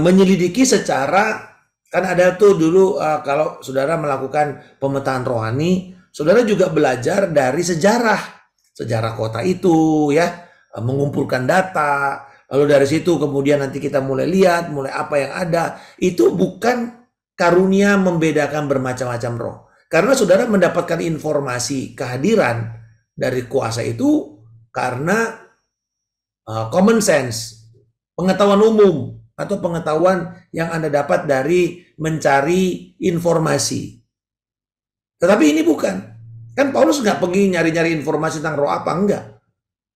menyelidiki secara, kan ada tuh dulu kalau saudara melakukan pemetaan rohani, saudara juga belajar dari sejarah kota itu, ya. mengumpulkan data, lalu dari situ kemudian nanti kita mulai lihat, mulai apa yang ada. Itu bukan karunia membedakan bermacam-macam roh. Karena saudara mendapatkan informasi kehadiran dari kuasa itu karena common sense, pengetahuan umum, atau pengetahuan yang Anda dapat dari mencari informasi. Tetapi ini bukan. Kan Paulus nggak pergi nyari-nyari informasi tentang roh apa, enggak.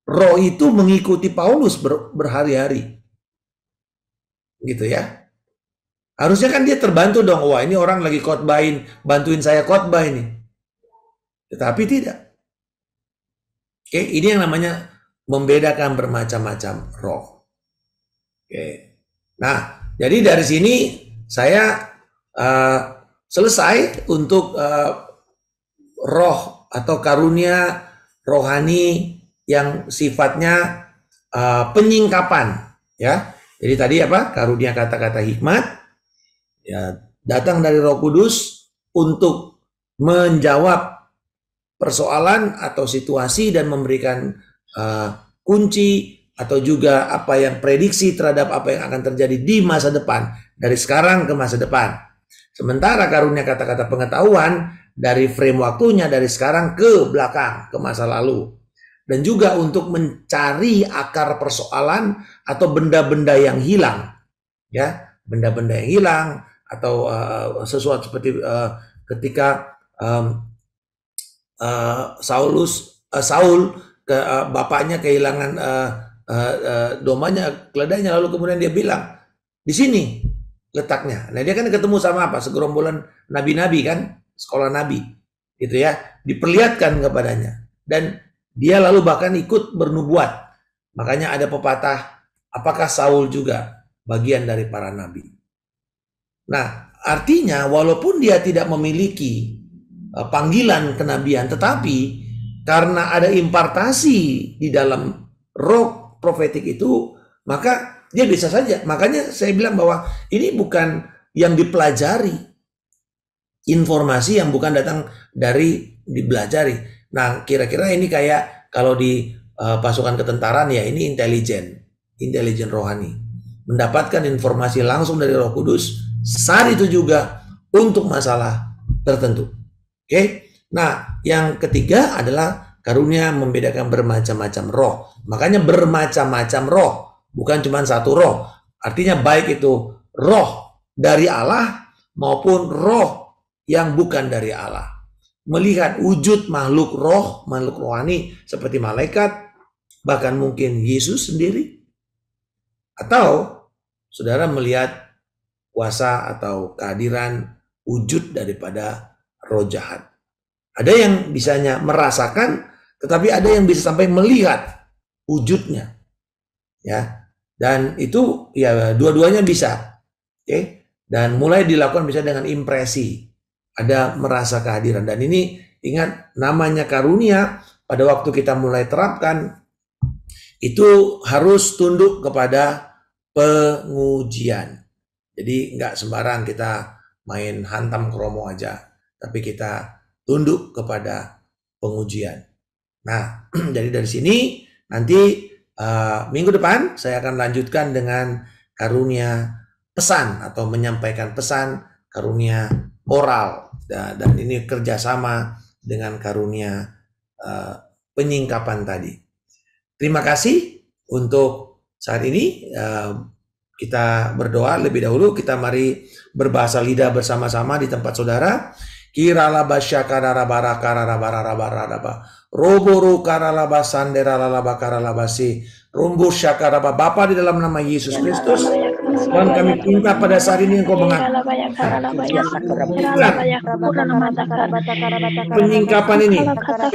Roh itu mengikuti Paulus berhari-hari. Gitu ya. Harusnya kan dia terbantu dong. Wah, ini orang lagi khotbahin, bantuin saya khotbah ini. Tetapi tidak. Oke, ini yang namanya membedakan bermacam-macam roh. Oke. Nah, jadi dari sini saya selesai untuk roh atau karunia rohani yang sifatnya penyingkapan, ya. Jadi tadi apa? Karunia kata-kata hikmat, ya, datang dari Roh Kudus untuk menjawab persoalan atau situasi dan memberikan kunci atau juga apa yang prediksi terhadap apa yang akan terjadi di masa depan, dari sekarang ke masa depan. Sementara karunia kata-kata pengetahuan dari frame waktunya dari sekarang ke belakang, ke masa lalu. Dan juga untuk mencari akar persoalan atau benda-benda yang hilang, ya, benda-benda yang hilang atau sesuatu seperti ketika Saul bapaknya kehilangan domanya, keledainya, lalu kemudian dia bilang di sini letaknya. Nah, dia kan ketemu sama apa? Segerombolan nabi-nabi kan, sekolah nabi, gitu ya, diperlihatkan kepadanya, dan dia lalu bahkan ikut bernubuat. Makanya ada pepatah, apakah Saul juga bagian dari para nabi? Nah, artinya walaupun dia tidak memiliki panggilan kenabian, tetapi karena ada impartasi di dalam roh profetik itu, maka dia bisa saja. Makanya saya bilang bahwa ini bukan yang dipelajari, informasi yang bukan datang dari dipelajari. Nah, kira-kira ini kayak kalau di pasukan ketentaraan, ya, ini intelijen rohani. Mendapatkan informasi langsung dari Roh Kudus saat itu juga untuk masalah tertentu. Oke. Nah, yang ketiga adalah karunia membedakan bermacam-macam roh. Makanya bermacam-macam roh, bukan cuma satu roh. Artinya baik itu roh dari Allah maupun roh yang bukan dari Allah. Melihat wujud makhluk rohani seperti malaikat, bahkan mungkin Yesus sendiri. Atau saudara melihat kuasa atau kehadiran wujud daripada roh jahat. Ada yang bisanya merasakan, tetapi ada yang bisa sampai melihat wujudnya. Ya. Dan itu ya dua-duanya bisa. Oke. Dan mulai dilakukan bisa dengan impresi. Ada merasa kehadiran. Dan ini ingat, namanya karunia pada waktu kita mulai terapkan itu harus tunduk kepada pengujian. Jadi nggak sembarang kita main hantam kromo aja, tapi kita tunduk kepada pengujian. Nah, jadi dari sini nanti minggu depan saya akan lanjutkan dengan karunia pesan atau menyampaikan pesan, karunia moral, dan ini kerjasama dengan karunia penyingkapan tadi. Terima kasih untuk saat ini. Kita berdoa lebih dahulu. Kita mari berbahasa lidah bersama-sama di tempat saudara. Kiralaba syakararabara kararabararabaraba roboru karalaba sanderalaba karalabasi rumbu syakaraba. Bapa, di dalam nama Yesus Kristus, Tuhan, kami minta pada saat ini Engkau mengatakan penyingkapan ini,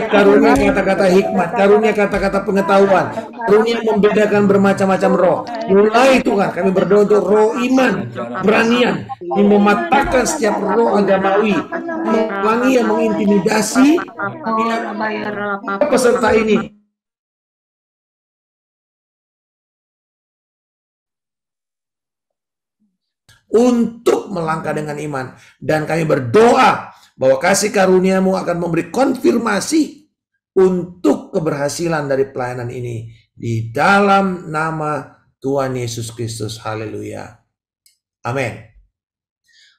karunia kata-kata hikmat, karunia kata-kata pengetahuan, karunia membedakan bermacam-macam roh. Mulai Tuhan, kami berdoa untuk roh iman, beranian, yang mematahkan setiap roh agamawi, melangi yang mengintimidasi peserta ini. Untuk melangkah dengan iman. Dan kami berdoa bahwa kasih karunia-Mu akan memberi konfirmasi untuk keberhasilan dari pelayanan ini Di dalam nama Tuhan Yesus Kristus. Haleluya. Amin.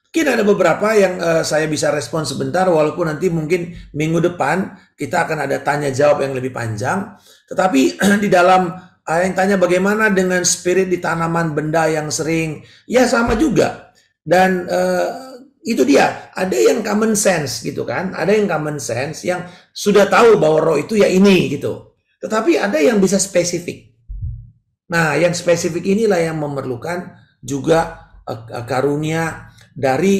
Mungkin ada beberapa yang saya bisa respon sebentar, walaupun nanti mungkin minggu depan kita akan ada tanya jawab yang lebih panjang. Tetapi di dalam yang tanya bagaimana dengan spirit di tanaman benda yang sering, ya sama juga. Dan itu dia, ada yang common sense gitu kan, ada yang common sense yang sudah tahu bahwa roh itu ya ini gitu. Tetapi ada yang bisa spesifik. Nah, yang spesifik inilah yang memerlukan juga karunia dari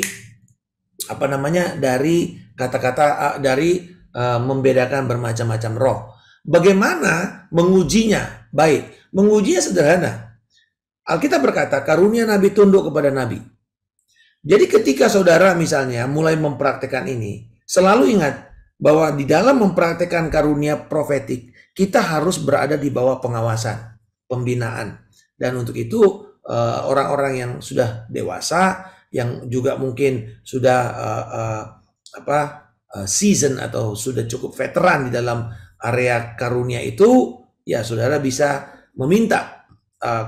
dari kata-kata dari membedakan bermacam-macam roh. Bagaimana mengujinya? Baik, mengujinya sederhana. Alkitab berkata karunia nabi tunduk kepada nabi. Jadi ketika saudara misalnya mulai mempraktekkan ini, selalu ingat bahwa di dalam mempraktekkan karunia profetik, kita harus berada di bawah pengawasan, pembinaan. Dan untuk itu orang-orang yang sudah dewasa, yang juga mungkin sudah season atau sudah cukup veteran di dalam area karunia itu, ya saudara bisa meminta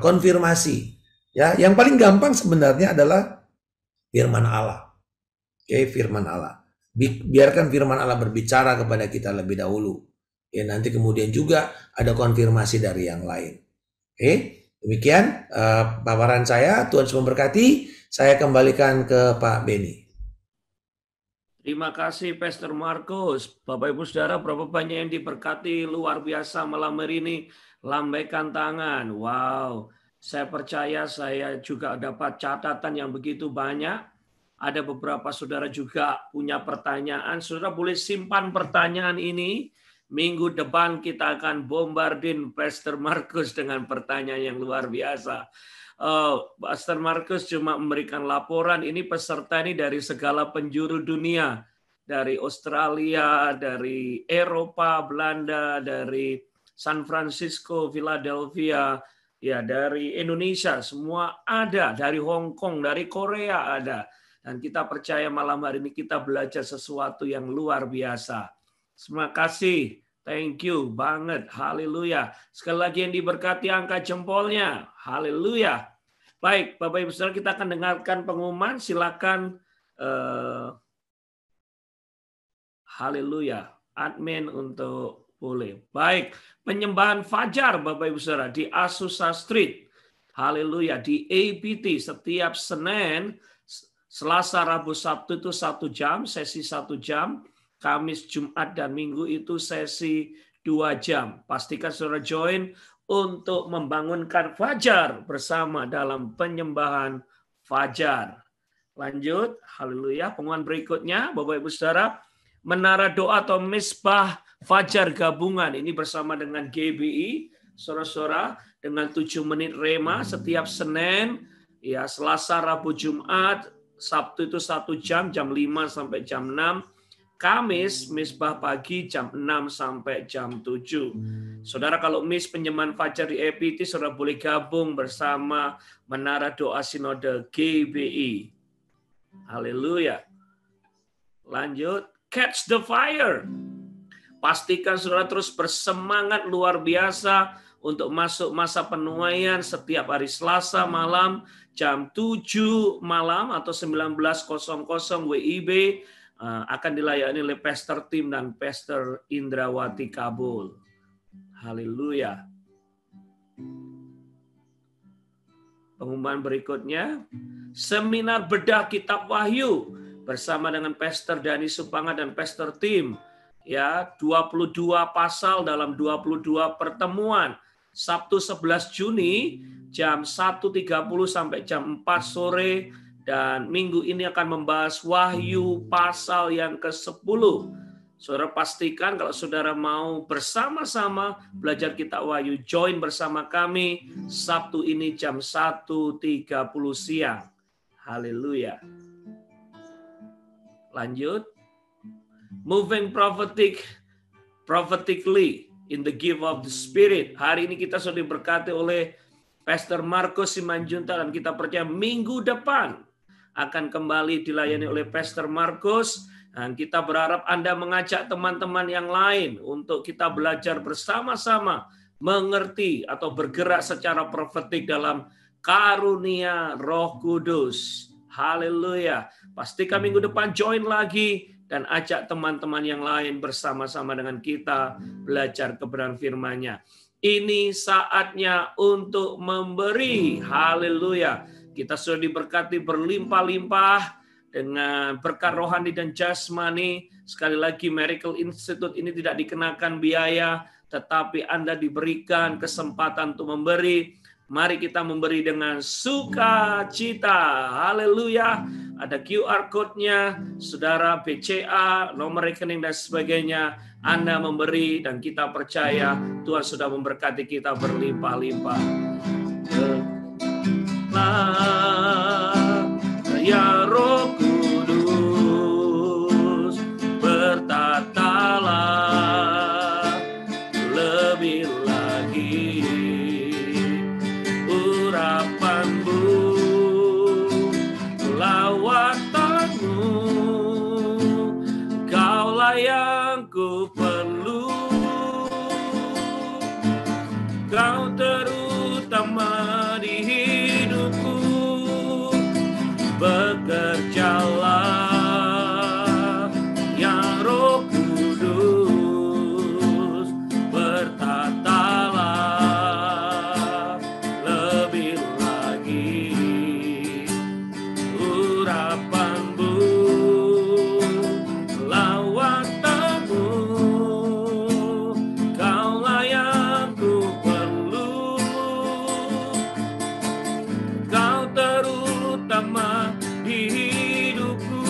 konfirmasi. Ya, yang paling gampang sebenarnya adalah firman Allah. Oke, firman Allah. Biarkan firman Allah berbicara kepada kita lebih dahulu. Ya, nanti kemudian juga ada konfirmasi dari yang lain. Oke, demikian paparan saya. Tuhan Yesus memberkati. Saya kembalikan ke Pak Beni. Terima kasih Pastor Markus. Bapak Ibu Saudara, berapa banyak yang diberkati luar biasa malam hari ini. Lambaikan tangan. Wow, saya percaya saya juga dapat catatan yang begitu banyak. Ada beberapa saudara juga punya pertanyaan. Saudara boleh simpan pertanyaan ini. Minggu depan kita akan bombardin Pastor Markus dengan pertanyaan yang luar biasa. Pastor Markus cuma memberikan laporan, ini peserta ini dari segala penjuru dunia. Dari Australia, dari Eropa, Belanda, dari San Francisco, Philadelphia, ya dari Indonesia, semua ada. Dari Hong Kong, dari Korea ada. Dan kita percaya malam hari ini kita belajar sesuatu yang luar biasa. Terima kasih. Thank you banget. Haleluya. Sekali lagi yang diberkati angkat jempolnya. Haleluya. Baik, Bapak Ibu Saudara, kita akan dengarkan pengumuman. Silakan haleluya. Admin untuk boleh. Baik, penyembahan fajar Bapak Ibu Saudara di Azusa Street. Haleluya, di APT setiap Senin, Selasa, Rabu, Sabtu itu 1 jam, sesi 1 jam. Kamis, Jumat, dan Minggu itu sesi 2 jam. Pastikan saudara join untuk membangunkan fajar bersama dalam penyembahan fajar. Lanjut, haleluya. Pengumuman berikutnya, Bapak Ibu Saudara, menara doa atau misbah fajar gabungan. Ini bersama dengan GBI, saudara-saudara, dengan 7 menit rema setiap Senin, ya Selasa, Rabu, Jumat, Sabtu itu 1 jam, jam 5 sampai jam 6. Kamis, misbah pagi jam 6 sampai jam 7. Saudara kalau miss penyembahan fajar di EPT, saudara boleh gabung bersama Menara Doa Sinode GBI. Haleluya. Lanjut, catch the fire. Pastikan saudara terus bersemangat luar biasa untuk masuk masa penuaian setiap hari Selasa malam jam 7 malam atau 19.00 WIB. Akan dilayani oleh Pastor Tim dan Pastor Indrawati Kabul. Haleluya. Pengumuman berikutnya, seminar bedah kitab Wahyu bersama dengan Pastor Dani Supanga dan Pastor Tim. Ya, 22 pasal dalam 22 pertemuan. Sabtu 11 Juni jam 1.30 sampai jam 4 sore. Dan minggu ini akan membahas Wahyu pasal yang ke-10. Saudara pastikan kalau saudara mau bersama-sama belajar kitab Wahyu, join bersama kami Sabtu ini jam 1.30 siang. Haleluya. Lanjut. Moving prophetically in the gift of the Spirit. Hari ini kita sudah diberkati oleh Pastor Markus Simanjuntak dan kita percaya minggu depan akan kembali dilayani oleh Pastor Markus, dan kita berharap Anda mengajak teman-teman yang lain untuk kita belajar bersama-sama mengerti atau bergerak secara profetik dalam karunia Roh Kudus. Haleluya. Pastikan minggu depan join lagi dan ajak teman-teman yang lain bersama-sama dengan kita belajar kebenaran firman-Nya. Ini saatnya untuk memberi. Haleluya. Kita sudah diberkati berlimpah-limpah dengan berkat rohani dan jasmani. Sekali lagi, Miracle Institute ini tidak dikenakan biaya, tetapi Anda diberikan kesempatan untuk memberi. Mari kita memberi dengan sukacita. Haleluya. Ada QR code-nya, saudara, BCA, nomor rekening dan sebagainya. Anda memberi dan kita percaya Tuhan sudah memberkati kita berlimpah-limpah. Ya Roh Kudus, bertatalah lebih lagi urapanmu, lawatanmu, kaulah yang ku perlu, kau terutama di hidupku, bekerjalah ya Roh Kudus, bertatalah lebih lagi urapanmu, lawatanmu, kaulah yang ku perlu, kau terutama di hidupku.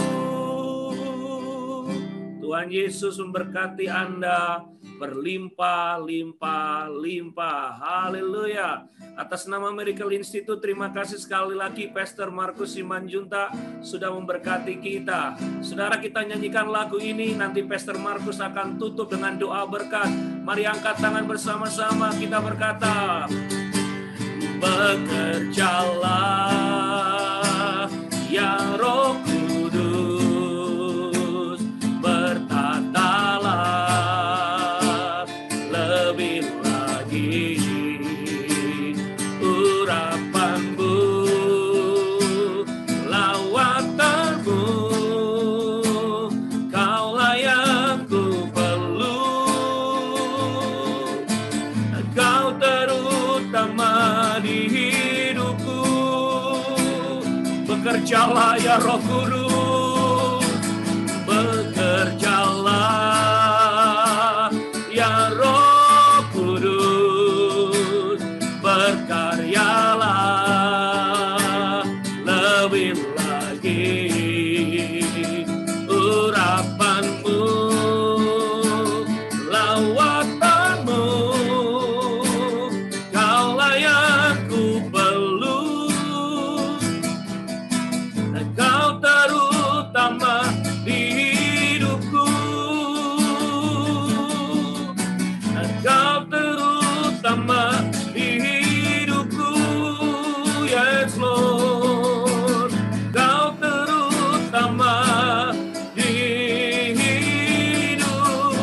Tuhan Yesus memberkati Anda berlimpah-limpah-limpah. Haleluya. Atas nama Miracle Institute, terima kasih sekali lagi Pastor Markus Simanjuntak sudah memberkati kita. Saudara, kita nyanyikan lagu ini, nanti Pastor Markus akan tutup dengan doa berkat. Mari angkat tangan bersama-sama, kita berkata, bekerjalah ya Roh Kudus, bertatalah lebih lagi urapanmu, lawatanmu, kaulah yang ku perlu, kau terutama di hidupku, bekerjalah ya Roh Kudus, bekerjalah ya Roh Kudus, berkaryalah lebih lagi urapanmu, lawatanmu, kaulah yang ku perlu, kau terutama di hidupku, kau terutama di hidupku, yes Lord, kau terutama di hidupku.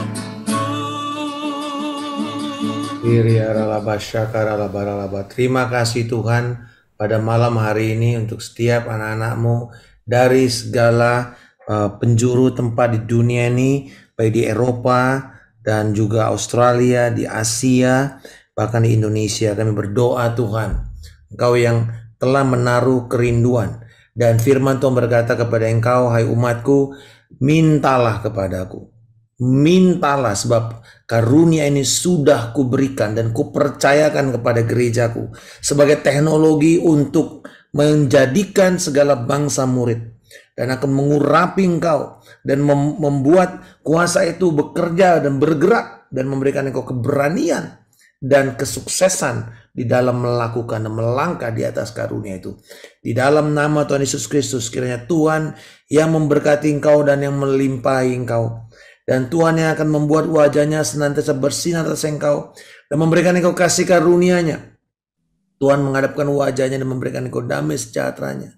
Terima kasih Tuhan pada malam hari ini untuk setiap anak-anak-Mu dari segala penjuru tempat di dunia ini, baik di Eropa dan juga Australia, di Asia, bahkan di Indonesia. Kami berdoa Tuhan, Engkau yang telah menaruh kerinduan, dan firman Tuhan berkata kepada Engkau, hai umatku, mintalah kepadaku. Mintalah, sebab karunia ini sudah kuberikan dan kupercayakan kepada gerejaku sebagai teknologi untuk menjadikan segala bangsa murid, dan akan mengurapi engkau dan membuat kuasa itu bekerja dan bergerak dan memberikan engkau keberanian dan kesuksesan di dalam melakukan dan melangkah di atas karunia itu. Di dalam nama Tuhan Yesus Kristus, kiranya Tuhan yang memberkati engkau dan yang melimpahi engkau, dan Tuhan yang akan membuat wajahnya senantiasa bersinar atas engkau dan memberikan engkau kasih karunia-Nya. Tuhan menghadapkan wajahnya dan memberikan engkau damai sejahteranya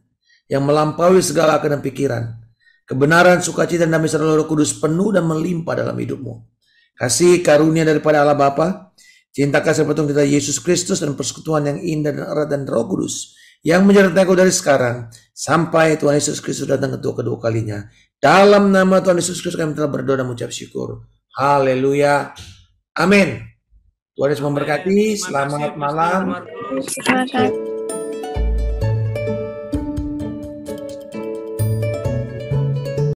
yang melampaui segala akal dan pikiran. Kebenaran, sukacita, dan damai serta Roh Kudus penuh dan melimpah dalam hidupmu. Kasih karunia daripada Allah Bapa, Cinta kasih petung kita Yesus Kristus dan persekutuan yang indah dan erat dan Roh Kudus yang menyertai kau dari sekarang sampai Tuhan Yesus Kristus datang kedua kalinya. Dalam nama Tuhan Yesus Kristus kami telah berdoa dan mengucap syukur. Haleluya. Amin. Tuhan Yesus memberkati. Selamat malam. Terima kasih.